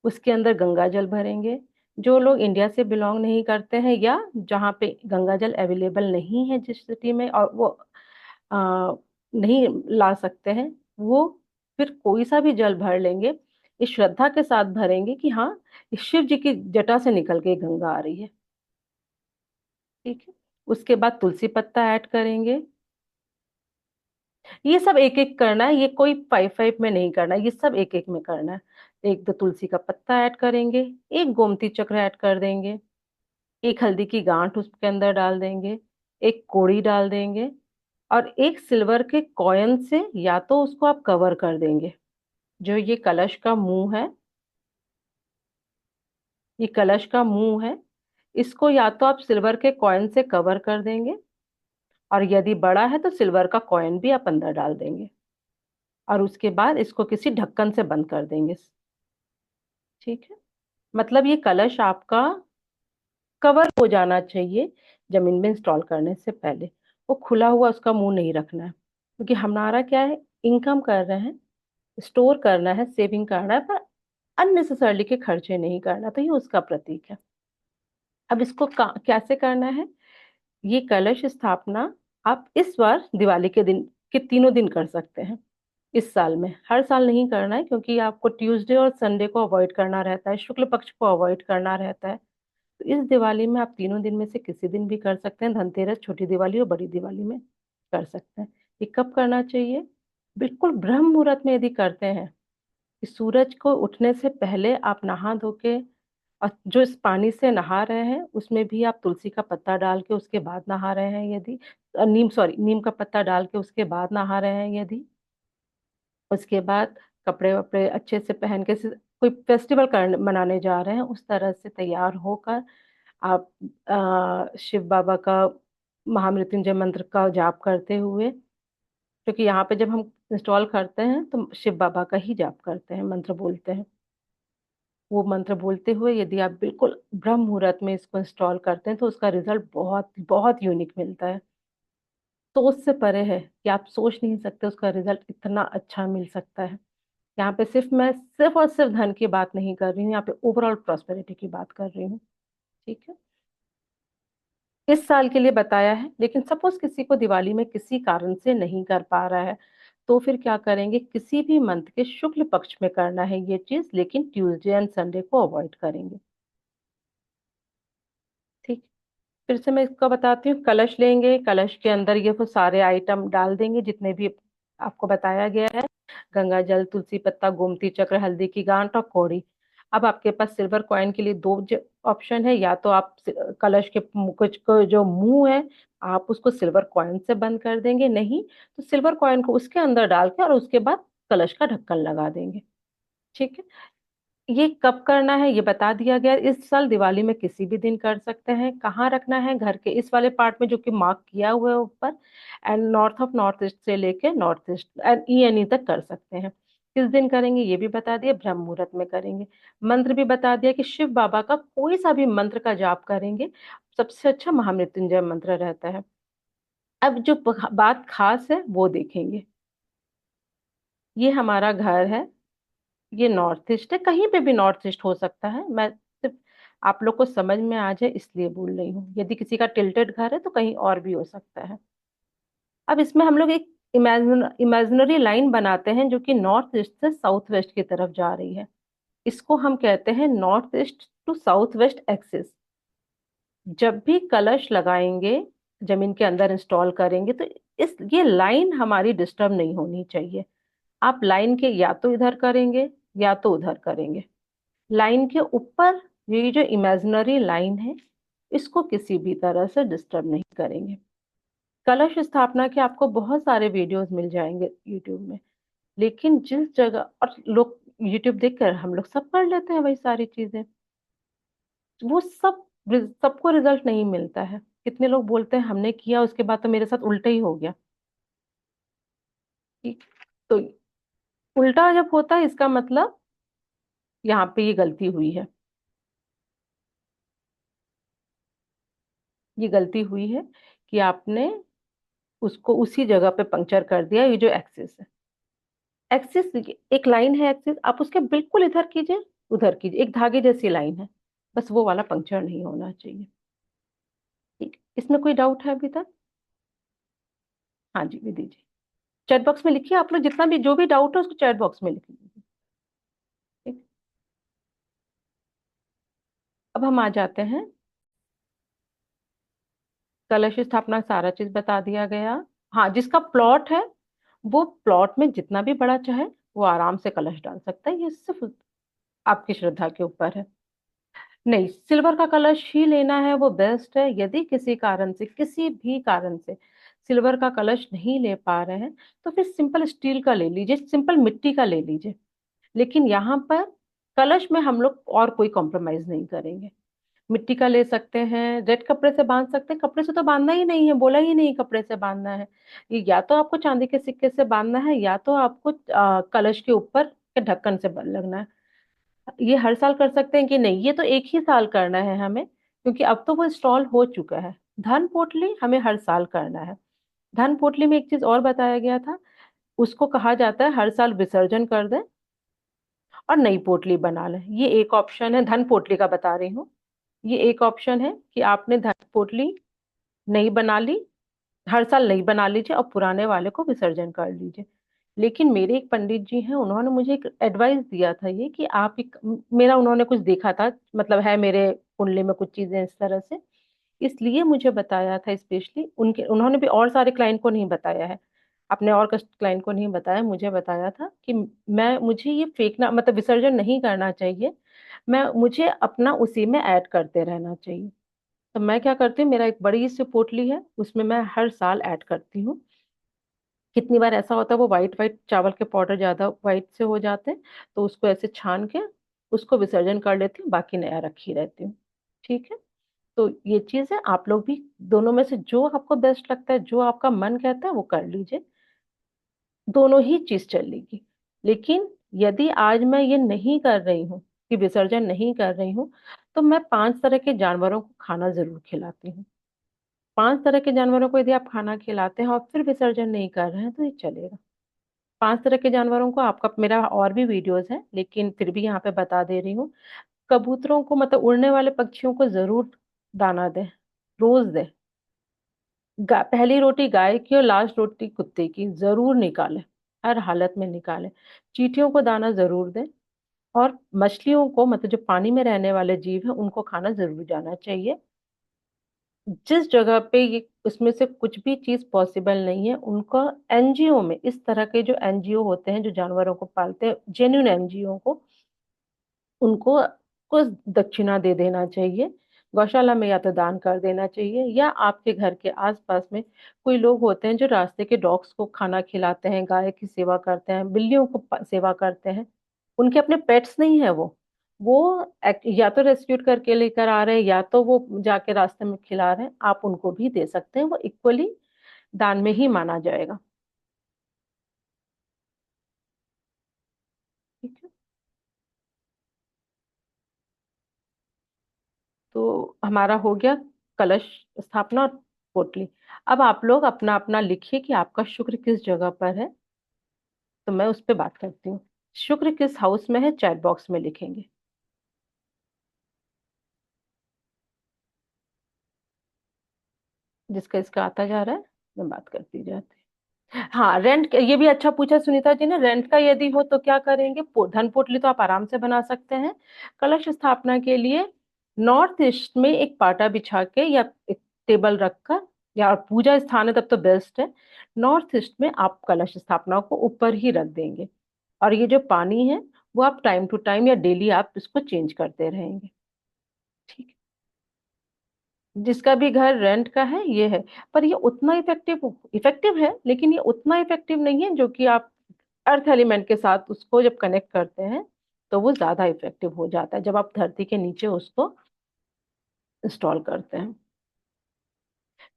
उसके अंदर गंगा जल भरेंगे। जो लोग इंडिया से बिलोंग नहीं करते हैं या जहाँ पे गंगा जल अवेलेबल नहीं है, जिस सिटी में, और वो नहीं ला सकते हैं, वो फिर कोई सा भी जल भर लेंगे। इस श्रद्धा के साथ भरेंगे कि हाँ, इस शिव जी की जटा से निकल के गंगा आ रही है। ठीक है। उसके बाद तुलसी पत्ता ऐड करेंगे। ये सब एक एक करना है, ये कोई फाइव फाइव में नहीं करना है, ये सब एक एक में करना है। एक दो तुलसी का पत्ता ऐड करेंगे, एक गोमती चक्र ऐड कर देंगे, एक हल्दी की गांठ उसके अंदर डाल देंगे, एक कोड़ी डाल देंगे, और एक सिल्वर के कॉइन से या तो उसको आप कवर कर देंगे। जो ये कलश का मुंह है, ये कलश का मुंह है, इसको या तो आप सिल्वर के कॉइन से कवर कर देंगे, और यदि बड़ा है तो सिल्वर का कॉइन भी आप अंदर डाल देंगे, और उसके बाद इसको किसी ढक्कन से बंद कर देंगे। ठीक है। मतलब ये कलश आपका कवर हो जाना चाहिए जमीन में इंस्टॉल करने से पहले। वो खुला हुआ उसका मुंह नहीं रखना है, क्योंकि हमारा क्या है, इनकम कर रहे हैं, स्टोर करना है, सेविंग करना है, पर अननेसेसरली के खर्चे नहीं करना, तो ये उसका प्रतीक है। अब इसको कैसे करना है, ये कलश स्थापना आप इस बार दिवाली के दिन के तीनों दिन कर सकते हैं। इस साल में हर साल नहीं करना है, क्योंकि आपको ट्यूसडे और संडे को अवॉइड करना रहता है, शुक्ल पक्ष को अवॉइड करना रहता है। तो इस दिवाली में आप तीनों दिन में से किसी दिन भी कर सकते हैं, धनतेरस, छोटी दिवाली और बड़ी दिवाली में कर सकते हैं। ये कब करना चाहिए, बिल्कुल ब्रह्म मुहूर्त में यदि करते हैं, कि सूरज को उठने से पहले आप नहा धो के, और जो इस पानी से नहा रहे हैं उसमें भी आप तुलसी का पत्ता डाल के उसके बाद नहा रहे हैं यदि, नीम का पत्ता डाल के उसके बाद नहा रहे हैं यदि, उसके बाद कपड़े वपड़े अच्छे से पहन के कोई फेस्टिवल कर मनाने जा रहे हैं, उस तरह से तैयार होकर आप शिव बाबा का महामृत्युंजय मंत्र का जाप करते हुए, क्योंकि यहाँ पे जब हम इंस्टॉल करते हैं तो शिव बाबा का ही जाप करते हैं, मंत्र बोलते हैं। वो मंत्र बोलते हुए यदि आप बिल्कुल ब्रह्म मुहूर्त में इसको इंस्टॉल करते हैं तो उसका रिजल्ट बहुत बहुत यूनिक मिलता है। तो उससे परे है कि आप सोच नहीं सकते उसका रिजल्ट इतना अच्छा मिल सकता है। यहाँ पे सिर्फ और सिर्फ धन की बात नहीं कर रही हूँ, यहाँ पे ओवरऑल प्रॉस्पेरिटी की बात कर रही हूँ। ठीक है। इस साल के लिए बताया है, लेकिन सपोज किसी को दिवाली में किसी कारण से नहीं कर पा रहा है, तो फिर क्या करेंगे, किसी भी मंथ के शुक्ल पक्ष में करना है ये चीज, लेकिन ट्यूसडे एंड संडे को अवॉइड करेंगे। ठीक। फिर से मैं इसको बताती हूँ। कलश लेंगे, कलश के अंदर ये वो सारे आइटम डाल देंगे जितने भी आपको बताया गया है, गंगा जल, तुलसी पत्ता, गोमती चक्र, हल्दी की गांठ और कौड़ी। अब आपके पास सिल्वर कॉइन के लिए दो ऑप्शन है, या तो आप कलश के कुछ को जो मुंह है आप उसको सिल्वर कॉइन से बंद कर देंगे, नहीं तो सिल्वर कॉइन को उसके अंदर डाल के और उसके बाद कलश का ढक्कन लगा देंगे। ठीक है। ये कब करना है ये बता दिया गया है। इस साल दिवाली में किसी भी दिन कर सकते हैं। कहाँ रखना है, घर के इस वाले पार्ट में जो कि मार्क किया हुआ है ऊपर, एंड नॉर्थ ईस्ट से लेके नॉर्थ ईस्ट एंड ई तक कर सकते हैं। किस दिन करेंगे ये भी बता दिया, ब्रह्म मुहूर्त में करेंगे। मंत्र भी बता दिया कि शिव बाबा का कोई सा भी मंत्र का जाप करेंगे, सबसे अच्छा महामृत्युंजय मंत्र रहता है। अब जो बात खास है वो देखेंगे। ये हमारा घर है, ये नॉर्थ ईस्ट है, कहीं पे भी नॉर्थ ईस्ट हो सकता है, मैं सिर्फ आप लोग को समझ में आ जाए इसलिए बोल रही हूँ। यदि किसी का टिल्टेड घर है तो कहीं और भी हो सकता है। अब इसमें हम लोग एक इमेजिनरी लाइन बनाते हैं जो कि नॉर्थ ईस्ट से साउथ वेस्ट की तरफ जा रही है। इसको हम कहते हैं north east to south west axis. जब भी कलश लगाएंगे, जमीन के अंदर इंस्टॉल करेंगे, तो इस ये लाइन हमारी डिस्टर्ब नहीं होनी चाहिए। आप लाइन के या तो इधर करेंगे या तो उधर करेंगे। लाइन के ऊपर ये जो इमेजिनरी लाइन है इसको किसी भी तरह से डिस्टर्ब नहीं करेंगे। कलश स्थापना के आपको बहुत सारे वीडियोस मिल जाएंगे यूट्यूब में, लेकिन जिस जगह, और लोग यूट्यूब देखकर हम लोग सब कर लेते हैं वही सारी चीजें, वो सब सबको रिजल्ट नहीं मिलता है। कितने लोग बोलते हैं हमने किया उसके बाद तो मेरे साथ उल्टा ही हो गया। ठीक। तो उल्टा जब होता है इसका मतलब यहाँ पे ये गलती हुई है, ये गलती हुई है कि आपने उसको उसी जगह पे पंक्चर कर दिया। ये जो एक्सिस है, एक्सिस एक लाइन है, एक्सिस आप उसके बिल्कुल इधर कीजिए उधर कीजिए, एक धागे जैसी लाइन है, बस वो वाला पंक्चर नहीं होना चाहिए। ठीक। इसमें कोई डाउट है अभी तक? हाँ जी विधि जी, चैट बॉक्स में लिखिए, आप लोग जितना भी जो भी डाउट है उसको चैट बॉक्स में लिख लीजिए। ठीक। अब हम आ जाते हैं, कलश स्थापना सारा चीज बता दिया गया। हाँ, जिसका प्लॉट है वो प्लॉट में जितना भी बड़ा चाहे वो आराम से कलश डाल सकता है, ये सिर्फ आपकी श्रद्धा के ऊपर है। नहीं, सिल्वर का कलश ही लेना है वो बेस्ट है। यदि किसी कारण से, किसी भी कारण से सिल्वर का कलश नहीं ले पा रहे हैं तो फिर सिंपल स्टील का ले लीजिए, सिंपल मिट्टी का ले लीजिए। लेकिन यहाँ पर कलश में हम लोग और कोई कॉम्प्रोमाइज नहीं करेंगे। मिट्टी का ले सकते हैं, रेड कपड़े से बांध सकते हैं। कपड़े से तो बांधना ही नहीं है, बोला ही नहीं कपड़े से बांधना है। ये या तो आपको चांदी के सिक्के से बांधना है, या तो आपको कलश के ऊपर के ढक्कन से लगना है। ये हर साल कर सकते हैं कि नहीं, ये तो एक ही साल करना है हमें, क्योंकि अब तो वो इंस्टॉल हो चुका है। धन पोटली हमें हर साल करना है। धन पोटली में एक चीज और बताया गया था, उसको कहा जाता है हर साल विसर्जन कर दें और नई पोटली बना लें। ये एक ऑप्शन है, धन पोटली का बता रही हूँ। ये एक ऑप्शन है कि आपने धन पोटली नई बना ली, हर साल नई बना लीजिए और पुराने वाले को विसर्जन कर लीजिए। लेकिन मेरे एक पंडित जी हैं, उन्होंने मुझे एक एडवाइस दिया था ये कि आप एक, मेरा उन्होंने कुछ देखा था, मतलब है मेरे कुंडली में कुछ चीजें इस तरह से, इसलिए मुझे बताया था स्पेशली। उनके, उन्होंने भी और सारे क्लाइंट को नहीं बताया है, अपने और क्लाइंट को नहीं बताया, मुझे बताया था कि मैं, मुझे ये फेंकना मतलब विसर्जन नहीं करना चाहिए, मैं, मुझे अपना उसी में ऐड करते रहना चाहिए। तो मैं क्या करती हूँ, मेरा एक बड़ी सी पोटली है, उसमें मैं हर साल ऐड करती हूँ। कितनी बार ऐसा होता है वो वाइट वाइट चावल के पाउडर ज्यादा वाइट से हो जाते हैं, तो उसको ऐसे छान के उसको विसर्जन कर लेती हूँ, बाकी नया रखी रहती हूँ। ठीक है, तो ये चीज है, आप लोग भी दोनों में से जो आपको बेस्ट लगता है, जो आपका मन कहता है वो कर लीजिए, दोनों ही चीज चलेगी। लेकिन यदि आज मैं ये नहीं कर रही हूँ कि विसर्जन नहीं कर रही हूँ, तो मैं 5 तरह के जानवरों को खाना जरूर खिलाती हूँ। 5 तरह के जानवरों को यदि आप खाना खिलाते हैं और फिर विसर्जन नहीं कर रहे हैं तो ये चलेगा। 5 तरह के जानवरों को, आपका मेरा और भी वीडियोस है लेकिन फिर भी यहाँ पे बता दे रही हूँ। कबूतरों को, मतलब उड़ने वाले पक्षियों को जरूर दाना दें, रोज दें। पहली रोटी गाय की और लास्ट रोटी कुत्ते की जरूर निकालें, हर हालत में निकालें। चींटियों को दाना जरूर दें। और मछलियों को, मतलब जो पानी में रहने वाले जीव हैं, उनको खाना जरूर जाना चाहिए। जिस जगह पे ये उसमें से कुछ भी चीज पॉसिबल नहीं है, उनका एनजीओ में, इस तरह के जो एनजीओ होते हैं जो जानवरों को पालते हैं, जेन्युइन एनजीओ को, उनको कुछ दक्षिणा दे देना चाहिए। गौशाला में या तो दान कर देना चाहिए, या आपके घर के आसपास में कोई लोग होते हैं जो रास्ते के डॉग्स को खाना खिलाते हैं, गाय की सेवा करते हैं, बिल्लियों को सेवा करते हैं। उनके अपने पेट्स नहीं है वो या तो रेस्क्यूट करके लेकर आ रहे हैं, या तो वो जाके रास्ते में खिला रहे हैं, आप उनको भी दे सकते हैं, वो इक्वली दान में ही माना जाएगा। ठीक है, तो हमारा हो गया कलश स्थापना और पोटली। अब आप लोग अपना अपना लिखिए कि आपका शुक्र किस जगह पर है, तो मैं उस पर बात करती हूँ। शुक्र किस हाउस में है, चैट बॉक्स में लिखेंगे। जिसका इसका आता जा रहा है मैं बात करती जाती। हाँ, रेंट, ये भी अच्छा पूछा सुनीता जी ने। रेंट का यदि हो तो क्या करेंगे, धन पोटली तो आप आराम से बना सकते हैं। कलश स्थापना के लिए नॉर्थ ईस्ट में एक पाटा बिछा के या एक टेबल रखकर, या पूजा स्थान है तब तो बेस्ट है, नॉर्थ ईस्ट में आप कलश स्थापना को ऊपर ही रख देंगे। और ये जो पानी है वो आप टाइम टू टाइम या डेली आप इसको चेंज करते रहेंगे। ठीक, जिसका भी घर रेंट का है ये है। पर ये उतना इफेक्टिव इफेक्टिव है, लेकिन ये उतना इफेक्टिव नहीं है जो कि आप अर्थ एलिमेंट के साथ उसको जब कनेक्ट करते हैं तो वो ज्यादा इफेक्टिव हो जाता है, जब आप धरती के नीचे उसको इंस्टॉल करते हैं।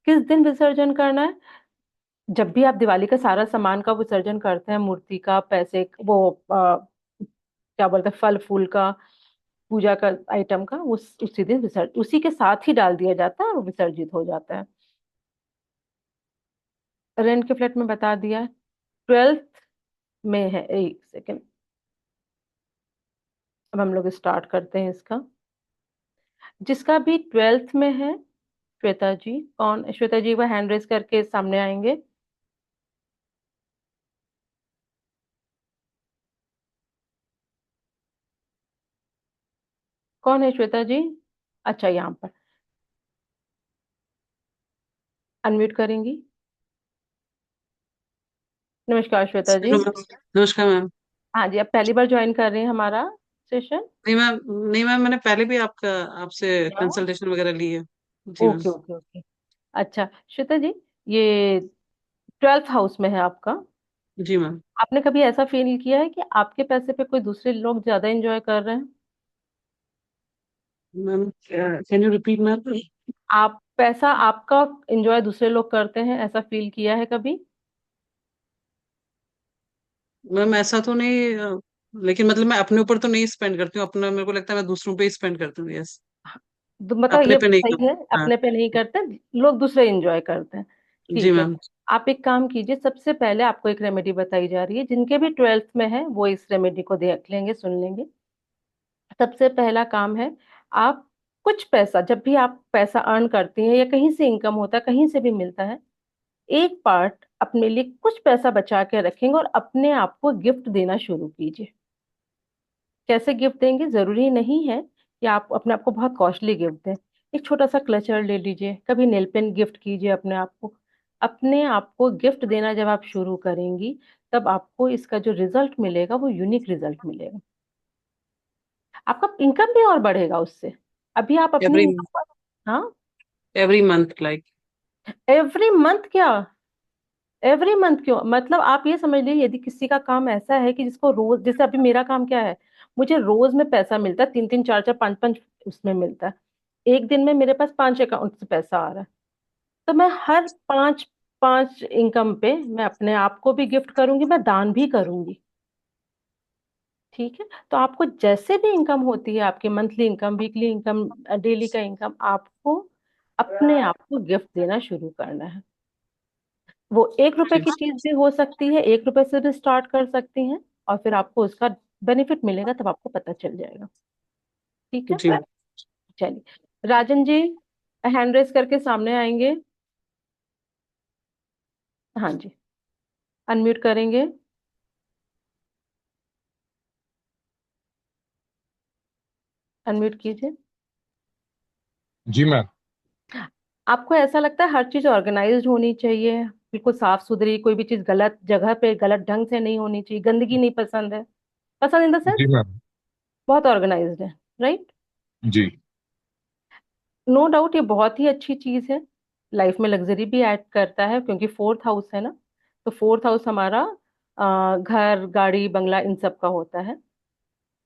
किस दिन विसर्जन करना है, जब भी आप दिवाली का सारा सामान का विसर्जन करते हैं, मूर्ति का, पैसे, वो क्या बोलते हैं, फल फूल का, पूजा का आइटम का, उसी दिन विसर्जन, उसी के साथ ही डाल दिया जाता है और वो विसर्जित हो जाता है। रेंट के फ्लैट में बता दिया। 12th में है, एक सेकेंड, अब हम लोग स्टार्ट करते हैं इसका। जिसका भी 12th में है, श्वेता जी, कौन श्वेता जी, वो हैंड रेज करके सामने आएंगे। कौन है श्वेता जी? अच्छा, यहाँ पर अनम्यूट करेंगी। नमस्कार श्वेता जी। नमस्कार मैम। हाँ जी, आप पहली बार ज्वाइन कर रहे हैं हमारा सेशन? नहीं मैम, नहीं मैम, मैंने पहले भी आपसे कंसल्टेशन वगैरह ली है। जी मैम। Okay okay okay. अच्छा श्वेता जी, ये 12th हाउस में है आपका। जी मैम। आपने कभी ऐसा फील किया है कि आपके पैसे पे कोई दूसरे लोग ज्यादा एंजॉय कर रहे हैं? Ma'am can you repeat ma'am? आप पैसा आपका एंजॉय दूसरे लोग करते हैं, ऐसा फील किया है कभी? मैम ऐसा तो नहीं, लेकिन मतलब मैं अपने ऊपर तो नहीं स्पेंड करती हूँ अपना, मेरे को लगता है मैं दूसरों पे ही स्पेंड करती हूँ। यस। मतलब अपने ये पे नहीं सही है, करती। हाँ। अपने पे नहीं करते, लोग दूसरे एंजॉय करते हैं। जी ठीक है। मैम। आप एक काम कीजिए, सबसे पहले आपको एक रेमेडी बताई जा रही है, जिनके भी 12th में है वो इस रेमेडी को देख लेंगे, सुन लेंगे। सबसे पहला काम है, आप कुछ पैसा, जब भी आप पैसा अर्न करती हैं या कहीं से इनकम होता है, कहीं से भी मिलता है, एक पार्ट अपने लिए कुछ पैसा बचा के रखेंगे और अपने आप को गिफ्ट देना शुरू कीजिए। कैसे गिफ्ट देंगे? जरूरी नहीं है कि आप अपने आप को बहुत कॉस्टली गिफ्ट दें। एक छोटा सा क्लचर ले लीजिए, कभी नेल पेन गिफ्ट कीजिए अपने आप को। अपने आप को गिफ्ट देना जब आप शुरू करेंगी, तब आपको इसका जो रिजल्ट मिलेगा वो यूनिक रिजल्ट मिलेगा। आपका इनकम भी और बढ़ेगा उससे। अभी आप अपनी एवरी इनकम पर, हाँ, every month like. Every month क्या, एवरी मंथ क्यों? मतलब आप ये समझ लीजिए, यदि किसी का काम ऐसा है कि जिसको रोज, जैसे अभी मेरा काम क्या है, मुझे रोज में पैसा मिलता है, 3 3 4 4 5 5 उसमें मिलता है। एक दिन में मेरे पास 5 अकाउंट से पैसा आ रहा है। तो मैं हर 5 5 इनकम पे मैं अपने आप को भी गिफ्ट करूंगी, मैं दान भी करूंगी। ठीक है। तो आपको जैसे भी इनकम होती है, आपकी monthly income, weekly income, daily का इनकम, आपको अपने आप को गिफ्ट देना शुरू करना है। वो 1 रुपए की चीज भी हो सकती है, 1 रुपए से भी स्टार्ट कर सकती हैं, और फिर आपको उसका बेनिफिट मिलेगा, तब आपको पता चल जाएगा। ठीक है। जी मैम। चलिए राजन जी, हैंड रेस करके सामने आएंगे। हाँ जी, अनम्यूट करेंगे। अनम्यूट कीजिए। जी मैम। आपको ऐसा लगता है हर चीज ऑर्गेनाइज्ड होनी चाहिए, बिल्कुल साफ सुथरी, कोई भी चीज गलत जगह पे गलत ढंग से नहीं होनी चाहिए, गंदगी नहीं पसंद है? पसंद इन द जी सेंस मैम। बहुत ऑर्गेनाइज्ड है, राइट? जी। नो डाउट, ये बहुत ही अच्छी चीज है। लाइफ में लग्जरी भी ऐड करता है, क्योंकि 4th हाउस है ना। तो 4th हाउस हमारा घर, गाड़ी, बंगला, इन सब का होता है।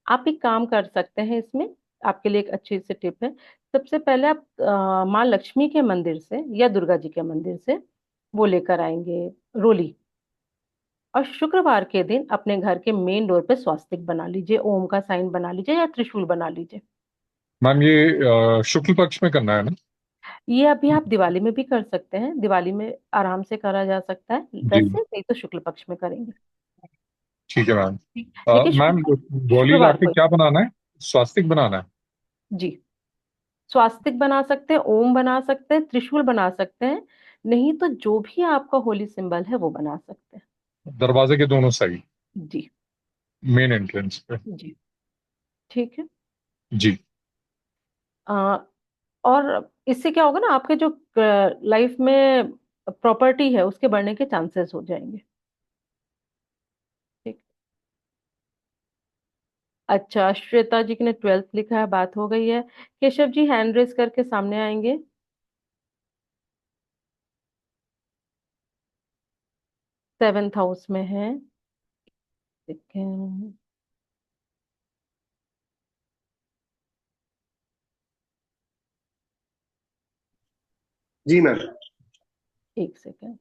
आप एक काम कर सकते हैं इसमें, आपके लिए एक अच्छी सी टिप है। सबसे पहले आप माँ लक्ष्मी के मंदिर से या दुर्गा जी के मंदिर से वो लेकर आएंगे, रोली। और शुक्रवार के दिन अपने घर के मेन डोर पे स्वास्तिक बना लीजिए, ओम का साइन बना लीजिए या त्रिशूल बना लीजिए। मैम ये शुक्ल पक्ष में करना है ना? ये अभी आप दिवाली में भी कर सकते हैं, दिवाली में आराम से करा जा सकता है, जी। वैसे नहीं तो शुक्ल पक्ष में करेंगे। ठीक है मैम। लेकिन मैम गोली शुक्रवार लाके को। क्या बनाना है? स्वास्तिक बनाना है? जी, स्वास्तिक बना सकते हैं, ओम बना सकते हैं, त्रिशूल बना सकते हैं, नहीं तो जो भी आपका होली सिंबल है वो बना सकते हैं। दरवाजे के दोनों साइड, जी। मेन एंट्रेंस पे। जी। ठीक है। जी। आ, और इससे क्या होगा ना, आपके जो लाइफ में प्रॉपर्टी है उसके बढ़ने के चांसेस हो जाएंगे। ठीक। अच्छा, श्वेता जी ने 12th लिखा है, बात हो गई है। केशव जी हैंड रेस करके सामने आएंगे। 7th हाउस में है। देखें, जी मैम। एक सेकेंड।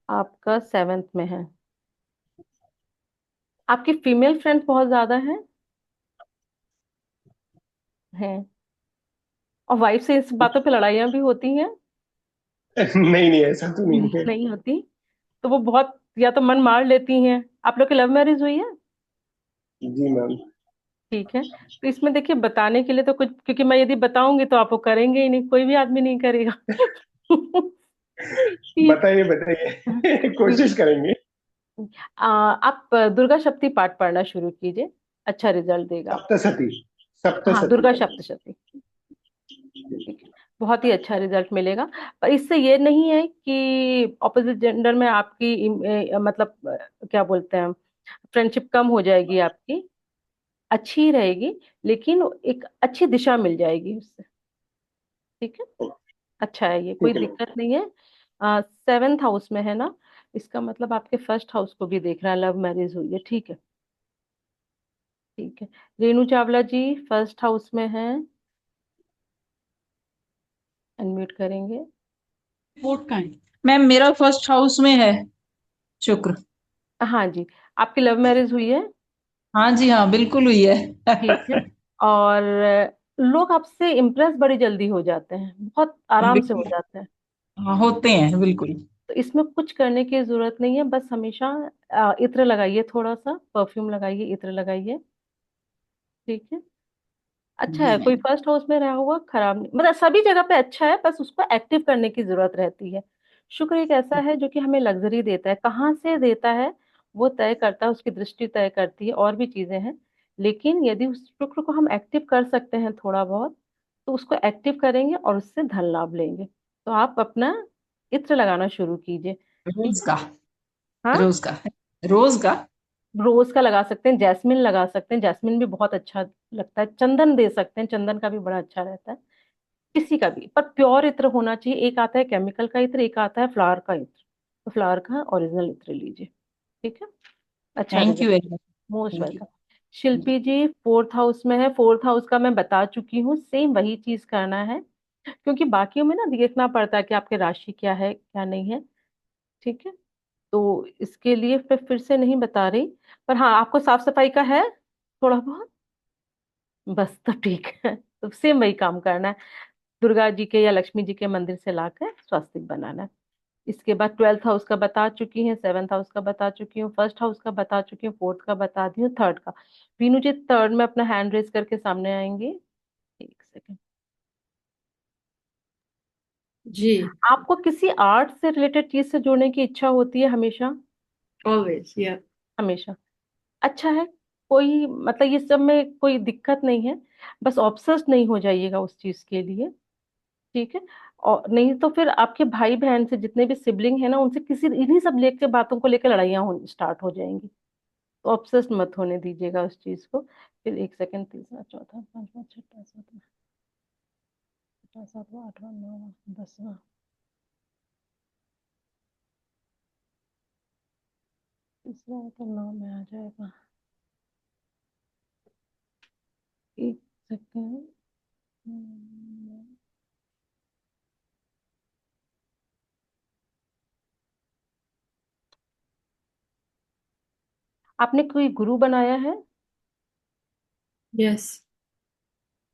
आपका 7th में है। आपकी फीमेल फ्रेंड्स बहुत ज्यादा हैं, और वाइफ से इस बातों पे लड़ाइयाँ भी होती हैं? नहीं नहीं, ऐसा तो नहीं है। नहीं होती? तो वो बहुत, या तो मन मार लेती हैं। आप लोग की लव मैरिज हुई है? जी मैम। ठीक है। तो इसमें देखिए, बताने के लिए तो कुछ, क्योंकि मैं यदि बताऊंगी तो आप वो करेंगे ही नहीं, कोई भी आदमी नहीं करेगा। ठीक। बताइए बताइए। कोशिश करेंगे। आप दुर्गा शक्ति पाठ पढ़ना शुरू कीजिए। अच्छा रिजल्ट देगा आपको। सप्तशती। हाँ, सप्तशती। दुर्गा सप्तशती। ठीक है, बहुत ही अच्छा रिजल्ट मिलेगा। पर इससे ये नहीं है कि ऑपोजिट जेंडर में आपकी मतलब क्या बोलते हैं, फ्रेंडशिप कम हो जाएगी आपकी, अच्छी ही रहेगी, लेकिन एक अच्छी दिशा मिल जाएगी उससे। ठीक है, अच्छा है, ये कोई ठीक है मैम। दिक्कत नहीं है। 7th हाउस में है ना, इसका मतलब आपके फर्स्ट हाउस को भी देख रहा है, लव मैरिज हुई है। ठीक है, ठीक है। रेनू चावला जी फर्स्ट हाउस में है, अनम्यूट करेंगे। रिपोर्ट का है। मैम मेरा फर्स्ट हाउस में है शुक्र। हाँ जी, आपकी लव मैरिज हुई है। हाँ जी हाँ बिल्कुल हुई है। ठीक है, और लोग आपसे इम्प्रेस बड़ी जल्दी हो जाते हैं, बहुत आराम से हो बिल्कुल। जाते हैं। हाँ होते हैं बिल्कुल। तो इसमें कुछ करने की जरूरत नहीं है, बस हमेशा इत्र लगाइए, थोड़ा सा परफ्यूम लगाइए, इत्र लगाइए। ठीक है, अच्छा जी है, कोई मैम। फर्स्ट हाउस में रहा हुआ खराब नहीं, मतलब सभी जगह पे अच्छा है, बस उसको एक्टिव करने की जरूरत रहती है। शुक्र एक ऐसा है जो कि हमें लग्जरी देता है, कहाँ से देता है वो तय करता है, उसकी दृष्टि तय करती है, और भी चीजें हैं। लेकिन यदि उस शुक्र को हम एक्टिव कर सकते हैं थोड़ा बहुत, तो उसको एक्टिव करेंगे और उससे धन लाभ लेंगे। तो आप अपना इत्र लगाना शुरू कीजिए। ठीक रोज है। का। हाँ, रोज का। रोज का। रोज का लगा सकते हैं, जैस्मिन लगा सकते हैं, जैस्मिन भी बहुत अच्छा लगता है, चंदन दे सकते हैं, चंदन का भी बड़ा अच्छा रहता है। किसी का भी, पर प्योर इत्र होना चाहिए। एक आता है केमिकल का इत्र, एक आता है फ्लावर का इत्र, तो फ्लावर का ओरिजिनल इत्र लीजिए। ठीक है, अच्छा thank you result. Very much. Most thank you. Welcome. Shilpi ji fourth house में है, फोर्थ हाउस का मैं बता चुकी हूँ, सेम वही चीज करना है, क्योंकि बाकियों में ना देखना पड़ता है कि आपकी राशि क्या है क्या नहीं है। ठीक है, तो इसके लिए फिर से नहीं बता रही, पर हाँ आपको साफ सफाई का है थोड़ा बहुत, बस तो ठीक है। तो सेम वही काम करना है, दुर्गा जी के या लक्ष्मी जी के मंदिर से लाकर स्वास्तिक बनाना है। इसके बाद 12th हाउस का बता चुकी हैं, 7th हाउस का बता चुकी हूँ, फर्स्ट हाउस का बता चुकी हूँ, फोर्थ का बता दी हूँ, थर्ड का। वीनू जी थर्ड में अपना हैंड रेज करके सामने आएंगे। एक सेकंड। जी। आपको किसी आर्ट से रिलेटेड चीज से जुड़ने की इच्छा होती है हमेशा? ऑलवेज या। हमेशा, अच्छा है। कोई मतलब ये सब में कोई दिक्कत नहीं है, बस ऑब्सेस्ड नहीं हो जाइएगा उस चीज के लिए। ठीक है, और नहीं तो फिर आपके भाई बहन से जितने भी सिबलिंग है ना, उनसे किसी इन्हीं सब लेके बातों को लेकर लड़ाइयाँ हो स्टार्ट हो जाएंगी। तो ऑब्सेस्ड मत होने दीजिएगा उस चीज को। फिर एक सेकंड, तीसरा चौथा पांचवा छठा सातवां, छठा सातवां आठवां नौवां 10वां, तीसरा तो 9 में आ जाएगा। एक सेकंड। आपने कोई गुरु बनाया है? यस।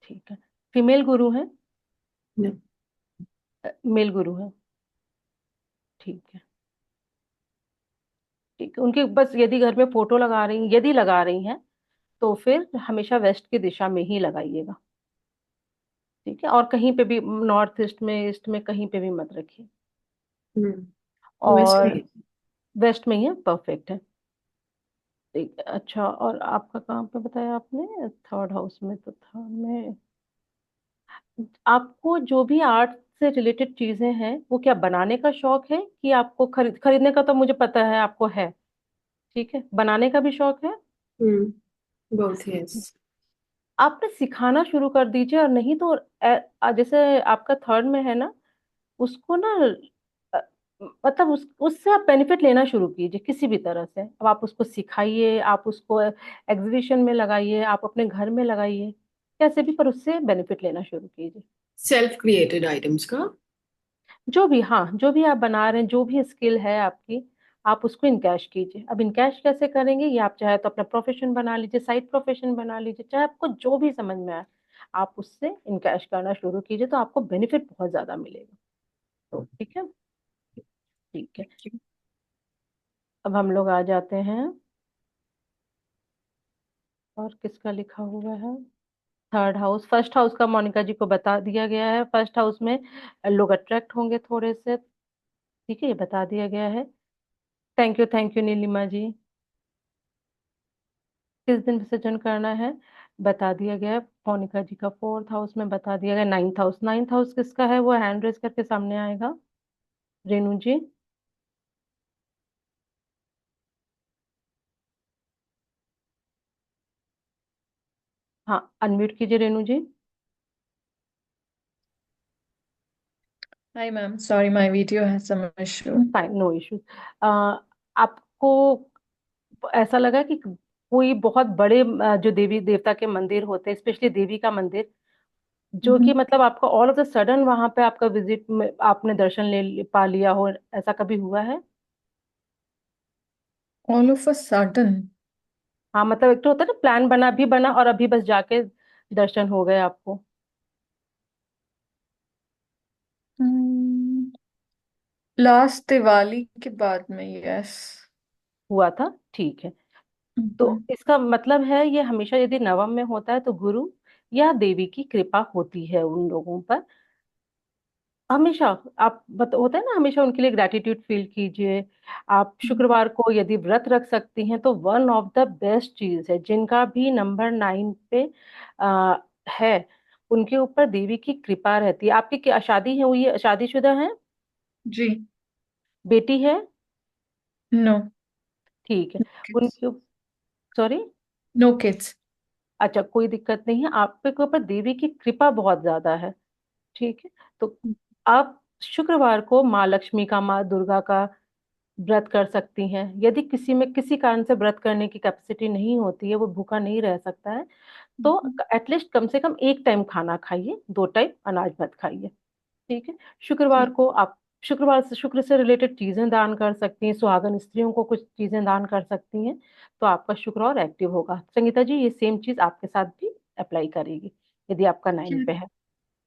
ठीक है, फीमेल गुरु है? नो। मेल गुरु है? ठीक है, ठीक है। उनके बस यदि घर में फोटो लगा रही, यदि लगा रही हैं, तो फिर हमेशा वेस्ट की दिशा में ही लगाइएगा। ठीक है, और कहीं पे भी नॉर्थ ईस्ट में, ईस्ट में कहीं पे भी मत रखिए। वेस्ट और में। वेस्ट में ही है, परफेक्ट है। ठीक है, अच्छा, और आपका कहाँ पे बताया आपने? थर्ड हाउस में, तो थर्ड में आपको जो भी आर्ट से रिलेटेड चीजें हैं, वो क्या बनाने का शौक है कि आपको खरीदने का? तो मुझे पता है आपको है। ठीक है, बनाने का भी शौक है? Both yes. आपने सिखाना शुरू कर दीजिए, और नहीं तो जैसे आपका थर्ड में है ना, उसको ना अ, मतलब उससे आप बेनिफिट लेना शुरू कीजिए किसी भी तरह से। अब आप उसको सिखाइए, आप उसको एग्जीबिशन में लगाइए, आप अपने घर में लगाइए, कैसे भी, पर उससे बेनिफिट लेना शुरू कीजिए। सेल्फ क्रिएटेड आइटम्स का। जो भी, हाँ, जो भी आप बना रहे हैं, जो भी स्किल है आपकी, आप उसको इनकैश कीजिए। अब इनकैश कैसे करेंगे, ये आप चाहे तो अपना प्रोफेशन बना लीजिए, साइड प्रोफेशन बना लीजिए, चाहे आपको जो भी समझ में आए, आप उससे इनकैश करना शुरू कीजिए, तो आपको बेनिफिट बहुत ज्यादा मिलेगा। ठीक है, ठीक है। अब हम लोग आ जाते हैं, और किसका लिखा हुआ है? थर्ड हाउस, फर्स्ट हाउस का मोनिका जी को बता दिया गया है। फर्स्ट हाउस में लोग अट्रैक्ट होंगे थोड़े से। ठीक है, ये बता दिया गया है। थैंक यू नीलिमा जी। किस दिन विसर्जन करना है बता दिया गया है। मोनिका जी का 4th हाउस में बता दिया गया। 9th हाउस, 9th हाउस किसका है? वो हैंड रेज करके सामने आएगा। रेणु जी। हाँ, अनम्यूट कीजिए Renu ji. Hi ma'am, sorry my video has some issue. Fine, no issues. आपको ऐसा लगा कि कोई बहुत बड़े जो देवी देवता के मंदिर होते हैं, स्पेशली देवी का मंदिर, जो कि मतलब आपका ऑल ऑफ द सडन वहां पे आपका विजिट में आपने दर्शन पा लिया हो, ऐसा कभी हुआ है? All of a sudden, हाँ, मतलब एक तो होता है ना, प्लान बना भी बना और अभी बस जाके दर्शन हो गए आपको। hmm, last दिवाली के बाद में, yes. हुआ था, ठीक है। तो हम्म, इसका मतलब है ये हमेशा यदि नवम में होता है तो गुरु या देवी की कृपा होती है उन लोगों पर हमेशा। आप होता है ना, हमेशा उनके लिए ग्रैटिट्यूड फील कीजिए। आप शुक्रवार को यदि व्रत रख सकती हैं तो वन ऑफ द बेस्ट चीज है। जिनका भी नंबर 9 पे है, उनके ऊपर देवी की कृपा रहती है। आपकी क्या शादी है हुई है, शादीशुदा है? जी, बेटी है? no ठीक है। kids. उनके, सॉरी, No kids. अच्छा, कोई दिक्कत नहीं है। आपके ऊपर देवी की कृपा बहुत ज्यादा है, ठीक है। तो आप शुक्रवार को माँ लक्ष्मी का, माँ दुर्गा का व्रत कर सकती हैं। यदि किसी में किसी कारण से व्रत करने की कैपेसिटी नहीं होती है, वो भूखा नहीं रह सकता है, तो एटलीस्ट कम से कम एक टाइम खाना खाइए, 2 टाइम अनाज मत खाइए, ठीक है। शुक्रवार ठीक। को आप शुक्रवार से शुक्र से रिलेटेड चीजें दान कर सकती हैं। सुहागन स्त्रियों को कुछ चीजें दान कर सकती हैं, तो आपका शुक्र और एक्टिव होगा। संगीता जी, ये सेम चीज आपके साथ भी अप्लाई करेगी यदि आपका 9 क्या पे है।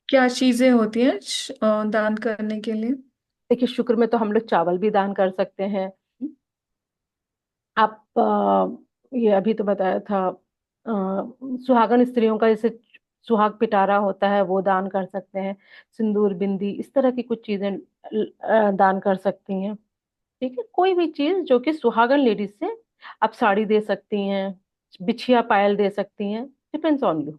क्या चीजें होती हैं दान करने के लिए? देखिए, शुक्र में तो हम लोग चावल भी दान कर सकते हैं। आप ये अभी तो बताया था, सुहागन स्त्रियों का जैसे सुहाग पिटारा होता है, वो दान कर सकते हैं। सिंदूर बिंदी, इस तरह की कुछ चीजें दान कर सकती हैं, ठीक है। कोई भी चीज जो कि सुहागन लेडीज से, आप साड़ी दे सकती हैं, बिछिया पायल दे सकती हैं, डिपेंड्स ऑन यू।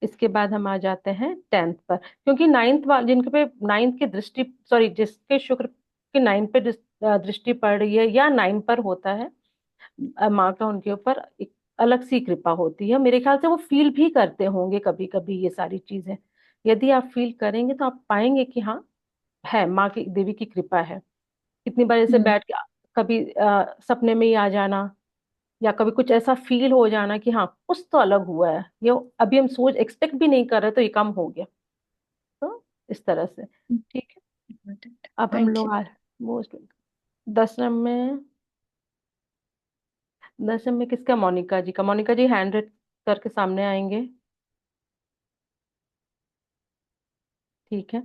इसके बाद हम आ जाते हैं 10th पर, क्योंकि 9th वाले जिनके पे 9th की दृष्टि, सॉरी, जिसके शुक्र की 9 पे दृष्टि पड़ रही है या 9 पर होता है, माँ का उनके ऊपर एक अलग सी कृपा होती है। मेरे ख्याल से वो फील भी करते होंगे कभी कभी ये सारी चीजें। यदि आप फील करेंगे तो आप पाएंगे कि हाँ, है, माँ की, देवी की कृपा है। कितनी बार ऐसे हम्म। बैठ के कभी सपने में ही आ जाना, या कभी कुछ ऐसा फील हो जाना कि हाँ, कुछ तो अलग हुआ है, ये अभी हम सोच एक्सपेक्ट भी नहीं कर रहे तो ये कम हो गया। तो इस तरह से, ठीक है। अब हम थैंक लोग यू। आ मोस्ट दसम में, दसम में किसका? मोनिका जी का। मोनिका जी हैंड रेट करके सामने आएंगे, ठीक है।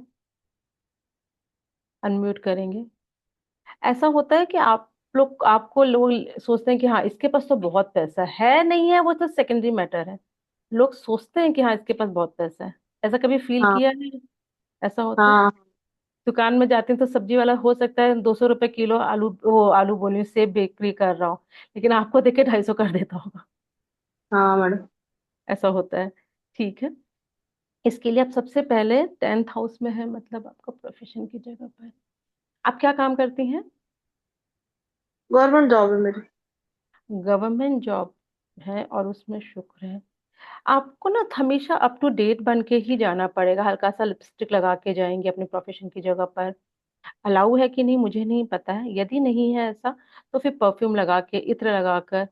अनम्यूट करेंगे। ऐसा होता है कि आपको लोग सोचते हैं कि हाँ, इसके पास तो बहुत पैसा है, नहीं है वो तो सेकेंडरी मैटर है। लोग सोचते हैं कि हाँ, इसके पास बहुत पैसा है। ऐसा कभी फील हाँ किया है? ऐसा होता है। हाँ दुकान में जाते हैं तो सब्जी वाला हो सकता है 200 रुपए किलो आलू, वो आलू बोलिए सेब बेकरी कर रहा हूँ, लेकिन आपको देखे 250 कर देता होगा। हाँ मैडम। ऐसा होता है, ठीक है। इसके लिए आप सबसे पहले 10th हाउस में है, मतलब आपका प्रोफेशन की जगह पर आप क्या काम करती हैं? गवर्नमेंट जॉब है मेरी। गवर्नमेंट जॉब है और उसमें शुक्र है। आपको ना हमेशा अप टू डेट बन के ही जाना पड़ेगा। हल्का सा लिपस्टिक लगा के जाएंगे अपने प्रोफेशन की जगह पर, अलाउ है कि नहीं मुझे नहीं पता है। यदि नहीं है ऐसा, तो फिर परफ्यूम लगा के, इत्र लगाकर,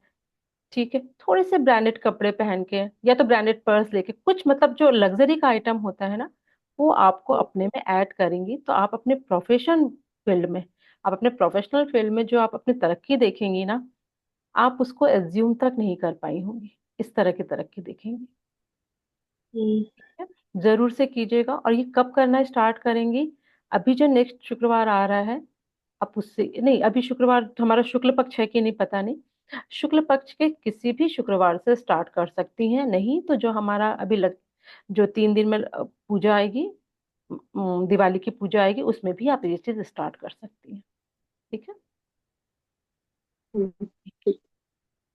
ठीक है, थोड़े से ब्रांडेड कपड़े पहन के, या तो ब्रांडेड पर्स लेके, कुछ मतलब जो लग्जरी का आइटम होता है ना, वो आपको अपने में ऐड करेंगी, तो आप अपने प्रोफेशन फील्ड में, आप अपने प्रोफेशनल फील्ड में जो आप अपनी तरक्की देखेंगी ना, आप उसको एज्यूम तक नहीं कर पाई होंगी। इस तरह की तरक्की देखेंगी, हम्म, ठीक है। जरूर से कीजिएगा। और ये कब करना स्टार्ट करेंगी? अभी जो नेक्स्ट शुक्रवार आ रहा है, आप उससे नहीं, अभी शुक्रवार हमारा शुक्ल पक्ष है कि नहीं पता नहीं, शुक्ल पक्ष के किसी भी शुक्रवार से स्टार्ट कर सकती हैं। नहीं तो जो हमारा अभी जो 3 दिन में पूजा आएगी, दिवाली की पूजा आएगी, उसमें भी आप ये चीज स्टार्ट कर सकती हैं, ठीक है। ठीक।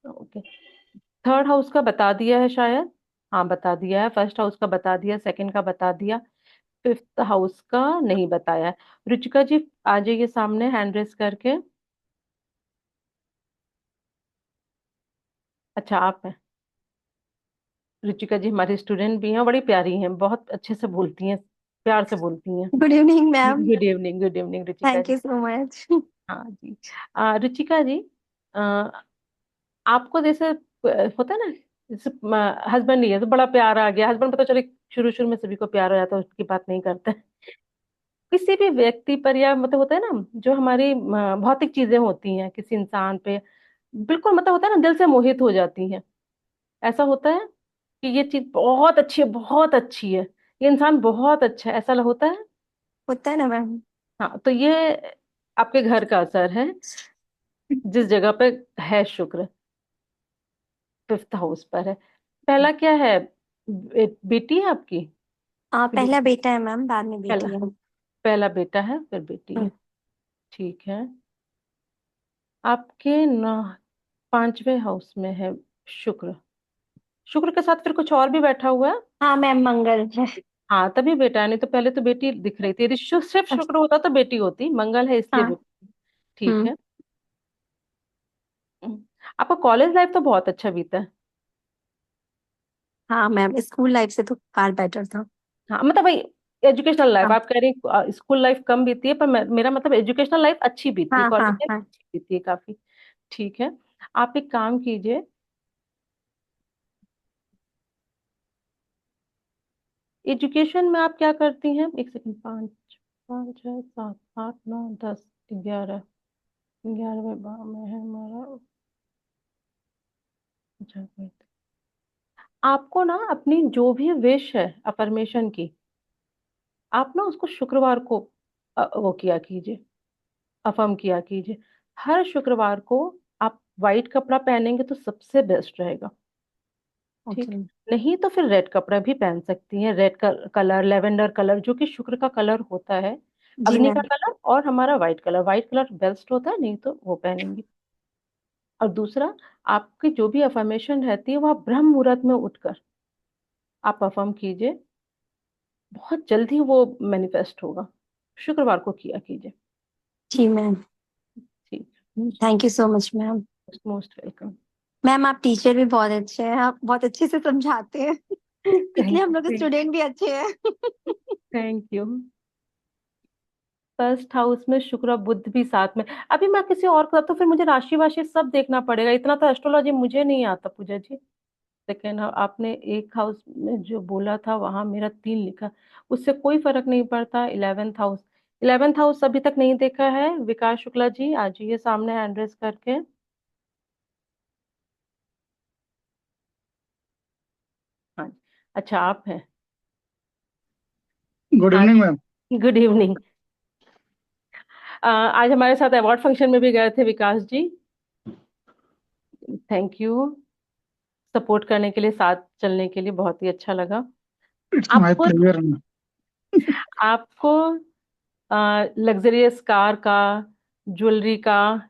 ओके। थर्ड हाउस का बता दिया है शायद। हाँ बता दिया है, फर्स्ट हाउस का बता दिया, सेकंड का बता दिया, फिफ्थ हाउस का नहीं बताया है। रुचिका जी आ जाइए सामने हैंड रेस करके। अच्छा आप हैं। रुचिका जी हमारी स्टूडेंट भी हैं, बड़ी प्यारी हैं, बहुत अच्छे से बोलती हैं, प्यार से बोलती हैं। Good evening ma'am. Good evening Ruchika thank ji. You so much. हाँ जी। रुचिका जी, आ, आपको जैसे होता है ना, जैसे हस्बैंड नहीं है तो बड़ा प्यार आ गया, हस्बैंड पता चले शुरू शुरू में सभी को प्यार हो जाता है, उसकी बात नहीं करते हैं। किसी भी व्यक्ति पर, या मतलब होता है ना जो हमारी भौतिक चीजें होती हैं किसी इंसान पे, बिल्कुल मतलब होता है ना दिल से मोहित हो जाती हैं। ऐसा होता है कि ये चीज बहुत अच्छी है, बहुत अच्छी है, ये इंसान बहुत अच्छा है, ऐसा होता है। होता है ना मैम। हाँ तो ये आपके घर का असर है, जिस जगह पे है शुक्र, फिफ्थ हाउस पर है। पहला क्या है, बेटी है आपकी कि पहला बेटा है मैम, बाद में पहला, बेटी है। पहला बेटा है फिर बेटी है। ठीक है। आपके पांचवें हाउस में है शुक्र, शुक्र के साथ फिर कुछ और भी बैठा हुआ है। हाँ मैम, मंगल है। हाँ तभी बेटा है, नहीं तो पहले तो बेटी दिख रही थी, यदि सिर्फ शुक्र होता तो बेटी होती, मंगल है इसलिए हाँ। बेटी। ठीक हम्म। है। हम्म। आपका कॉलेज लाइफ तो बहुत अच्छा बीता है। हाँ मैम, स्कूल लाइफ से तो फार बेटर था। हाँ मतलब भाई एजुकेशनल लाइफ हाँ आप कह रही हैं, स्कूल लाइफ कम बीती है, पर मेरा मतलब एजुकेशनल लाइफ अच्छी बीती है, हाँ कॉलेज हाँ लाइफ हाँ। अच्छी बीती है काफी। ठीक है। आप एक काम कीजिए, एजुकेशन में आप क्या करती हैं, एक सेकंड, पाँच, पाँच छः सात आठ नौ दस ग्यारह, 11वें भाव में है हमारा। अच्छा wait। आपको ना अपनी जो भी विश है अफर्मेशन की, आप ना उसको शुक्रवार को वो किया कीजिए, अफर्म किया कीजिए। हर शुक्रवार को आप वाइट कपड़ा पहनेंगे तो सबसे बेस्ट रहेगा। ठीक। ओके। नहीं तो फिर रेड कपड़ा भी पहन सकती हैं, रेड कलर, लेवेंडर कलर जो कि शुक्र का कलर होता है, जी अग्नि का मैम। कलर, और हमारा व्हाइट कलर बेस्ट होता है, नहीं तो वो पहनेंगी। और दूसरा, आपकी जो भी अफर्मेशन रहती है वह ब्रह्म मुहूर्त में उठकर आप अफर्म कीजिए, बहुत जल्दी वो मैनिफेस्ट होगा। शुक्रवार को किया कीजिए। जी मैम। ठीक। Thank you so much ma'am. Most welcome. Ma'am आप टीचर भी बहुत अच्छे हैं, आप बहुत अच्छे से समझाते हैं। इसलिए हम लोग के थैंक स्टूडेंट भी अच्छे हैं। Thank you. फर्स्ट हाउस में शुक्र और बुध भी साथ में। अभी मैं किसी और को तो फिर मुझे राशि वाशि सब देखना पड़ेगा, इतना तो एस्ट्रोलॉजी मुझे नहीं आता पूजा जी। लेकिन आपने एक हाउस में जो बोला था वहां मेरा 3 लिखा, उससे कोई फर्क नहीं पड़ता। 11th हाउस, 11th हाउस अभी तक नहीं देखा है। विकास शुक्ला जी आ जाइए सामने हैंड रेस करके। हाँ जी। अच्छा आप हैं। गुड हाँ इवनिंग मैम। Good evening. आज हमारे साथ अवार्ड फंक्शन में भी गए थे विकास जी। थैंक यू सपोर्ट करने के लिए, साथ चलने के लिए, बहुत ही अच्छा लगा। इट्स माय आपको प्लेजर। आपको लग्जरियस कार का, ज्वेलरी का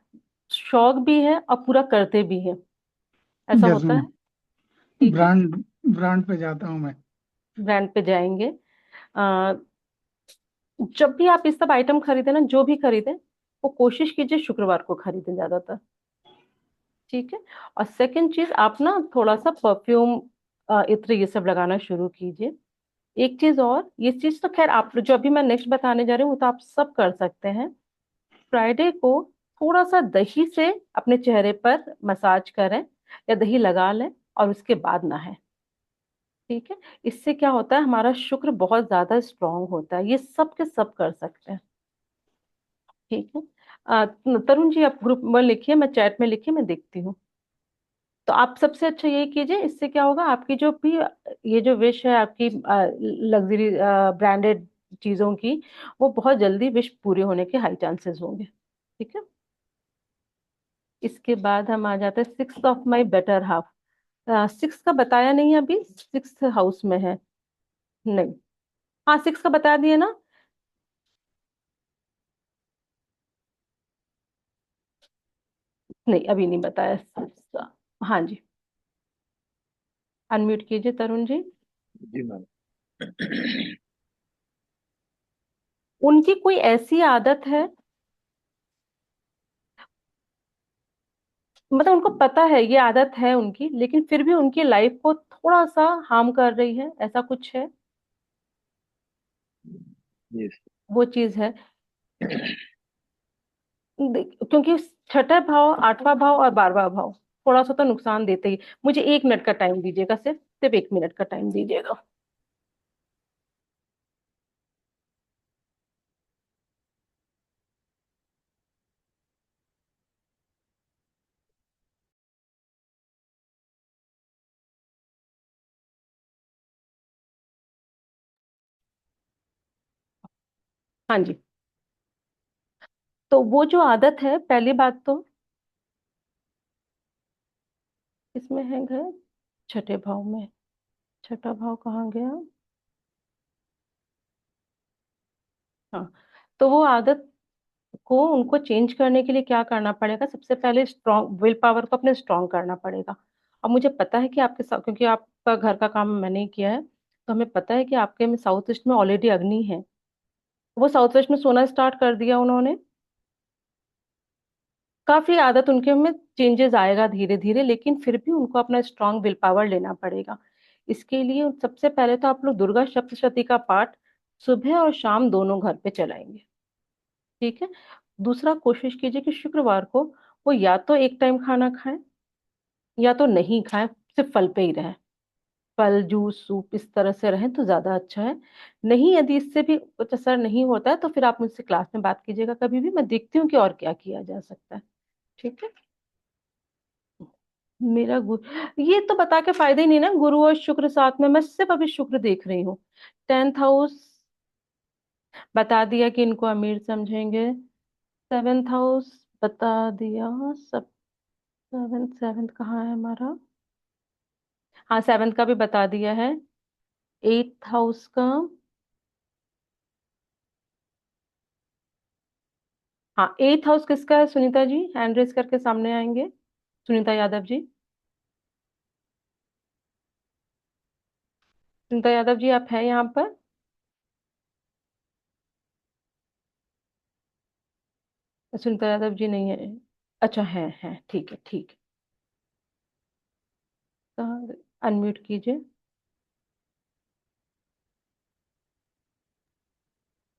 शौक भी है और पूरा करते भी है, ऐसा यस होता मैम। है। ठीक है। ब्रांड ब्रांड पे जाता हूँ मैं। ब्रांड पे जाएंगे। अ, जब भी आप इस सब आइटम खरीदे ना, जो भी खरीदे, वो कोशिश कीजिए शुक्रवार को खरीदें ज्यादातर। ठीक है। और सेकंड चीज, आप ना थोड़ा सा परफ्यूम, इत्र, ये सब लगाना शुरू कीजिए। एक चीज और, ये चीज तो खैर आप जो अभी मैं नेक्स्ट बताने जा रही हूँ वो तो आप सब कर सकते हैं। फ्राइडे को थोड़ा सा दही से अपने चेहरे पर मसाज करें या दही लगा लें और उसके बाद नहाएं। ठीक है। इससे क्या होता है, हमारा शुक्र बहुत ज्यादा स्ट्रांग होता है, ये सब के सब कर सकते हैं। ठीक है। तरुण जी आप ग्रुप में लिखिए, मैं चैट में लिखिए, मैं देखती हूँ। तो आप सबसे अच्छा यही कीजिए, इससे क्या होगा, आपकी जो भी ये जो विश है आपकी लग्जरी ब्रांडेड चीजों की, वो बहुत जल्दी विश पूरे होने के हाई चांसेस होंगे। ठीक है। इसके बाद हम आ जाते हैं six of my better half. Six का बताया नहीं है अभी, सिक्स हाउस में है। नहीं, हाँ सिक्स का बता दिए ना। नहीं अभी नहीं बताया six का। हाँ जी। अनम्यूट कीजिए तरुण जी। जी मैम। उनकी कोई ऐसी आदत है, मतलब उनको पता है ये आदत है उनकी, लेकिन फिर भी उनकी लाइफ को थोड़ा सा हार्म कर रही है, ऐसा कुछ है? यस। वो चीज है। क्योंकि छठा भाव, आठवां भाव और 12वां भाव थोड़ा सा तो नुकसान देते ही। मुझे 1 मिनट का टाइम दीजिएगा, सिर्फ सिर्फ 1 मिनट का टाइम दीजिएगा। हाँ जी। तो वो जो आदत है, पहली बात तो इसमें है घर छठे भाव में। छठा भाव कहाँ गया? हाँ। तो वो आदत को उनको चेंज करने के लिए क्या करना पड़ेगा? सबसे पहले स्ट्रॉन्ग विल पावर को अपने स्ट्रॉन्ग करना पड़ेगा। और मुझे पता है कि आपके साथ, क्योंकि आपका घर का काम मैंने ही किया है, तो हमें पता है कि आपके में साउथ ईस्ट में ऑलरेडी अग्नि है। वो साउथ वेस्ट में सोना स्टार्ट कर दिया उन्होंने। काफी आदत उनके में चेंजेस आएगा धीरे धीरे, लेकिन फिर भी उनको अपना स्ट्रांग विल पावर लेना पड़ेगा। इसके लिए सबसे पहले तो आप लोग दुर्गा सप्तशती का पाठ सुबह और शाम दोनों घर पे चलाएंगे। ठीक है। दूसरा, कोशिश कीजिए कि शुक्रवार को वो या तो एक टाइम खाना खाएं या तो नहीं खाएं, सिर्फ फल पे ही रहें। फल, जूस, सूप इस तरह से रहें तो ज्यादा अच्छा है। नहीं, यदि इससे भी कुछ असर नहीं होता है तो फिर आप मुझसे क्लास में बात कीजिएगा कभी भी, मैं देखती हूँ कि और क्या किया जा सकता है। ठीक है। मेरा गुरु, ये तो बता के फायदा ही नहीं ना, गुरु और शुक्र साथ में। मैं सिर्फ अभी शुक्र देख रही हूँ। 10th हाउस बता दिया कि इनको अमीर समझेंगे। 7th हाउस बता दिया सब। सेवेंथ, सेवेंथ कहाँ है हमारा? हाँ, सेवेंथ का भी बता दिया है। 8th हाउस का, हाँ 8th हाउस किसका है सुनीता जी? हैंड रेस करके सामने आएंगे। सुनीता यादव जी। सुनीता यादव जी, आप हैं यहाँ पर? सुनीता यादव जी नहीं है। अच्छा, है, ठीक है, ठीक है। अनम्यूट कीजिए।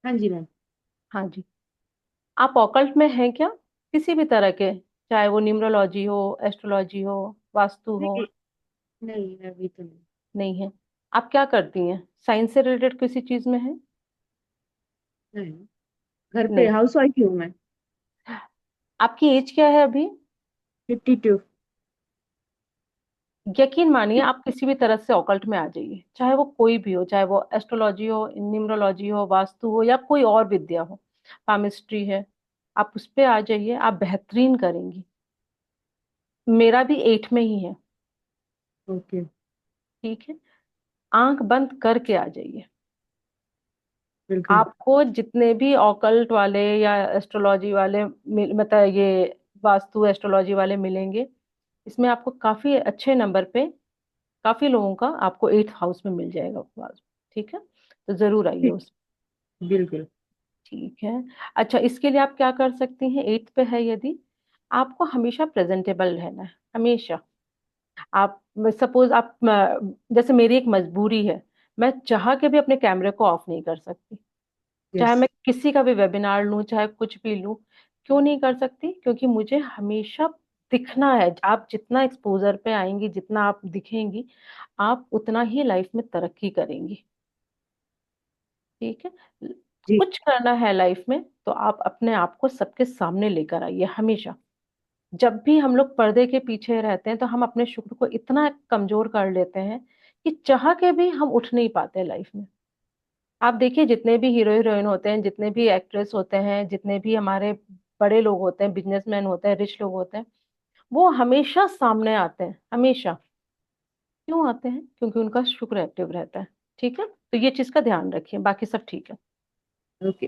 हाँ जी मैम। हाँ जी। आप ऑकल्ट में हैं क्या? किसी भी तरह के, चाहे वो न्यूमरोलॉजी हो, एस्ट्रोलॉजी हो, वास्तु हो? नहीं, नहीं अभी तो नहीं। नहीं है। आप क्या करती हैं? साइंस से रिलेटेड किसी चीज में है? नहीं, घर पे नहीं। हाउस वाइफ हूँ मैं। आपकी एज क्या है अभी? 52। यकीन मानिए, आप किसी भी तरह से ऑकल्ट में आ जाइए, चाहे वो कोई भी हो, चाहे वो एस्ट्रोलॉजी हो, न्यूमरोलॉजी हो, वास्तु हो, या कोई और विद्या हो, पामिस्ट्री है, आप उस पे आ जाइए, आप बेहतरीन करेंगी। मेरा भी 8 में ही है। ओके। ठीक है। आंख बंद करके आ जाइए। बिल्कुल। आपको जितने भी ऑकल्ट वाले या एस्ट्रोलॉजी वाले मतलब ये वास्तु एस्ट्रोलॉजी वाले मिलेंगे, इसमें आपको काफी अच्छे नंबर पे काफी लोगों का आपको 8th हाउस में मिल जाएगा वास्तु। ठीक है। तो जरूर आइए ठीक। उस। बिल्कुल। ठीक है। अच्छा, इसके लिए आप क्या कर सकती हैं? 8th पे है यदि, आपको हमेशा प्रेजेंटेबल रहना है, हमेशा। आप सपोज आप जैसे मेरी एक मजबूरी है, मैं चाह के भी अपने कैमरे को ऑफ नहीं कर सकती। चाहे यस। मैं किसी का भी वेबिनार लूं, चाहे कुछ भी लूं। क्यों नहीं कर सकती? क्योंकि मुझे हमेशा दिखना है। आप जितना एक्सपोजर पे आएंगी, जितना आप दिखेंगी, आप उतना ही लाइफ में तरक्की करेंगी। ठीक है। जी। कुछ करना है लाइफ में तो आप अपने आप को सबके सामने लेकर आइए हमेशा। जब भी हम लोग पर्दे के पीछे रहते हैं तो हम अपने शुक्र को इतना कमजोर कर लेते हैं कि चाह के भी हम उठ नहीं पाते लाइफ में। आप देखिए, जितने भी हीरो हीरोइन होते हैं, जितने भी एक्ट्रेस होते हैं, जितने भी हमारे बड़े लोग होते हैं, बिजनेसमैन होते हैं, रिच लोग होते हैं, वो हमेशा सामने आते हैं, हमेशा। क्यों आते हैं? क्योंकि उनका शुक्र एक्टिव रहता है। ठीक है। तो ये चीज का ध्यान रखिए, बाकी सब ठीक है। Okay.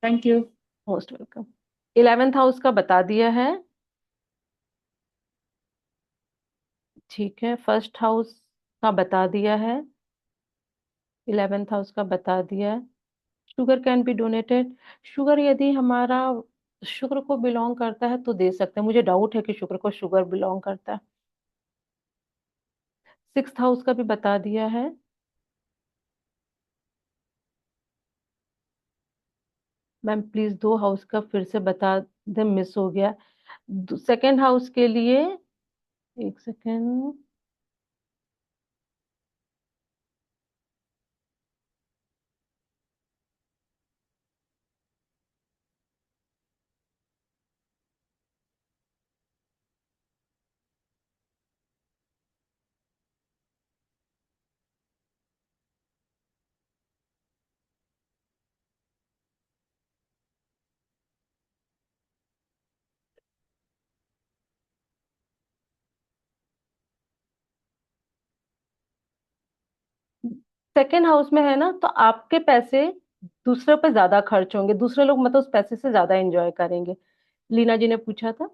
Thank you. Most welcome. 11th house का बता दिया है। ठीक है। फर्स्ट हाउस का बता दिया है, 11th हाउस का बता दिया है। Sugar can be donated, sugar यदि हमारा शुक्र को बिलोंग करता है तो दे सकते हैं, मुझे डाउट है कि शुक्र को शुगर बिलोंग करता है। 6th हाउस का भी बता दिया है। मैम प्लीज 2 हाउस का फिर से बता दे, मिस हो गया। 2nd हाउस के लिए, एक सेकेंड, सेकेंड हाउस में है ना, तो आपके पैसे दूसरे पे ज्यादा खर्च होंगे, दूसरे लोग मतलब उस पैसे से ज्यादा एंजॉय करेंगे। लीना जी ने पूछा था,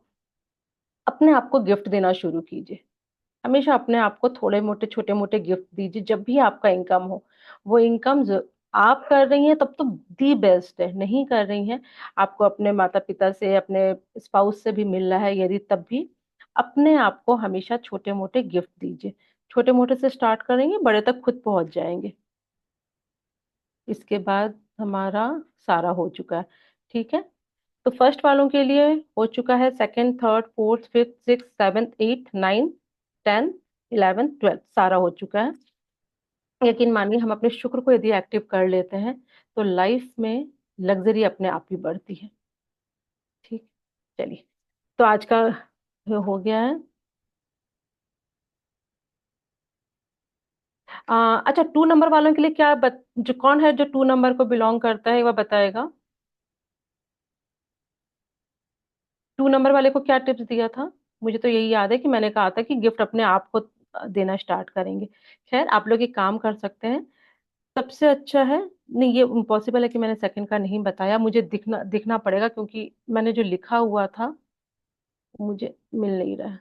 अपने आप को गिफ्ट देना शुरू कीजिए। हमेशा अपने आप को थोड़े मोटे छोटे मोटे गिफ्ट दीजिए जब भी आपका इनकम हो। वो इनकम आप कर रही हैं तब तो दी बेस्ट है, नहीं कर रही हैं, आपको अपने माता पिता से, अपने स्पाउस से भी मिल रहा है यदि, तब भी अपने आप को हमेशा छोटे मोटे गिफ्ट दीजिए। छोटे मोटे से स्टार्ट करेंगे, बड़े तक खुद पहुंच जाएंगे। इसके बाद हमारा सारा हो चुका है, ठीक है। तो फर्स्ट वालों के लिए हो चुका है, second, third, fourth, fifth, six, seventh, eighth, ninth, 10th, 11th, 12th सारा हो चुका है। यकीन मानिए, हम अपने शुक्र को यदि एक्टिव कर लेते हैं तो लाइफ में लग्जरी अपने आप ही बढ़ती है। ठीक, चलिए, तो आज का हो गया है। अच्छा, 2 नंबर वालों के लिए क्या जो कौन है जो 2 नंबर को बिलोंग करता है, वह बताएगा। 2 नंबर वाले को क्या टिप्स दिया था? मुझे तो यही याद है कि मैंने कहा था कि गिफ्ट अपने आप को देना स्टार्ट करेंगे। खैर, आप लोग एक काम कर सकते हैं, सबसे अच्छा है, नहीं ये इम्पॉसिबल है कि मैंने सेकंड का नहीं बताया, मुझे दिखना दिखना पड़ेगा क्योंकि मैंने जो लिखा हुआ था मुझे मिल नहीं रहा है।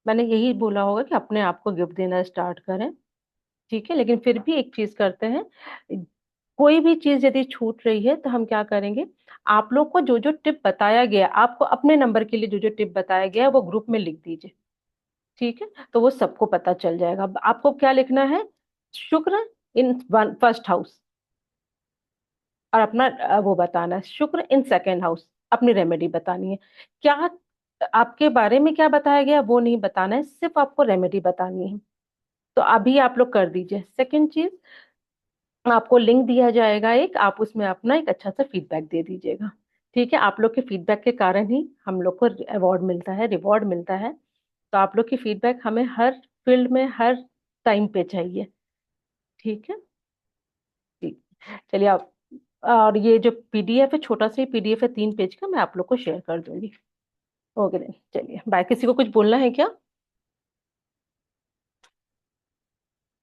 मैंने यही बोला होगा कि अपने आप को गिफ्ट देना स्टार्ट करें, ठीक है। लेकिन फिर भी एक चीज करते हैं, कोई भी चीज यदि छूट रही है तो हम क्या करेंगे, आप लोग को जो जो टिप बताया गया, आपको अपने नंबर के लिए जो जो टिप बताया गया है वो ग्रुप में लिख दीजिए, ठीक है। तो वो सबको पता चल जाएगा। अब आपको क्या लिखना है, शुक्र इन फर्स्ट हाउस, और अपना वो बताना है, शुक्र इन सेकेंड हाउस, अपनी रेमेडी बतानी है। क्या आपके बारे में क्या बताया गया वो नहीं बताना है, सिर्फ आपको रेमेडी बतानी है। तो अभी आप लोग कर दीजिए। सेकेंड चीज, आपको लिंक दिया जाएगा एक, आप उसमें अपना एक अच्छा सा फीडबैक दे दीजिएगा, ठीक है। आप लोग के फीडबैक के कारण ही हम लोग को अवार्ड मिलता है, रिवॉर्ड मिलता है। तो आप लोग की फीडबैक हमें हर फील्ड में हर टाइम पे चाहिए, ठीक है। ठीक, चलिए आप, और ये जो पीडीएफ है, छोटा सा ही पीडीएफ है, 3 पेज का, मैं आप लोग को शेयर कर दूंगी। ओके देन, चलिए बाय। किसी को कुछ बोलना है क्या?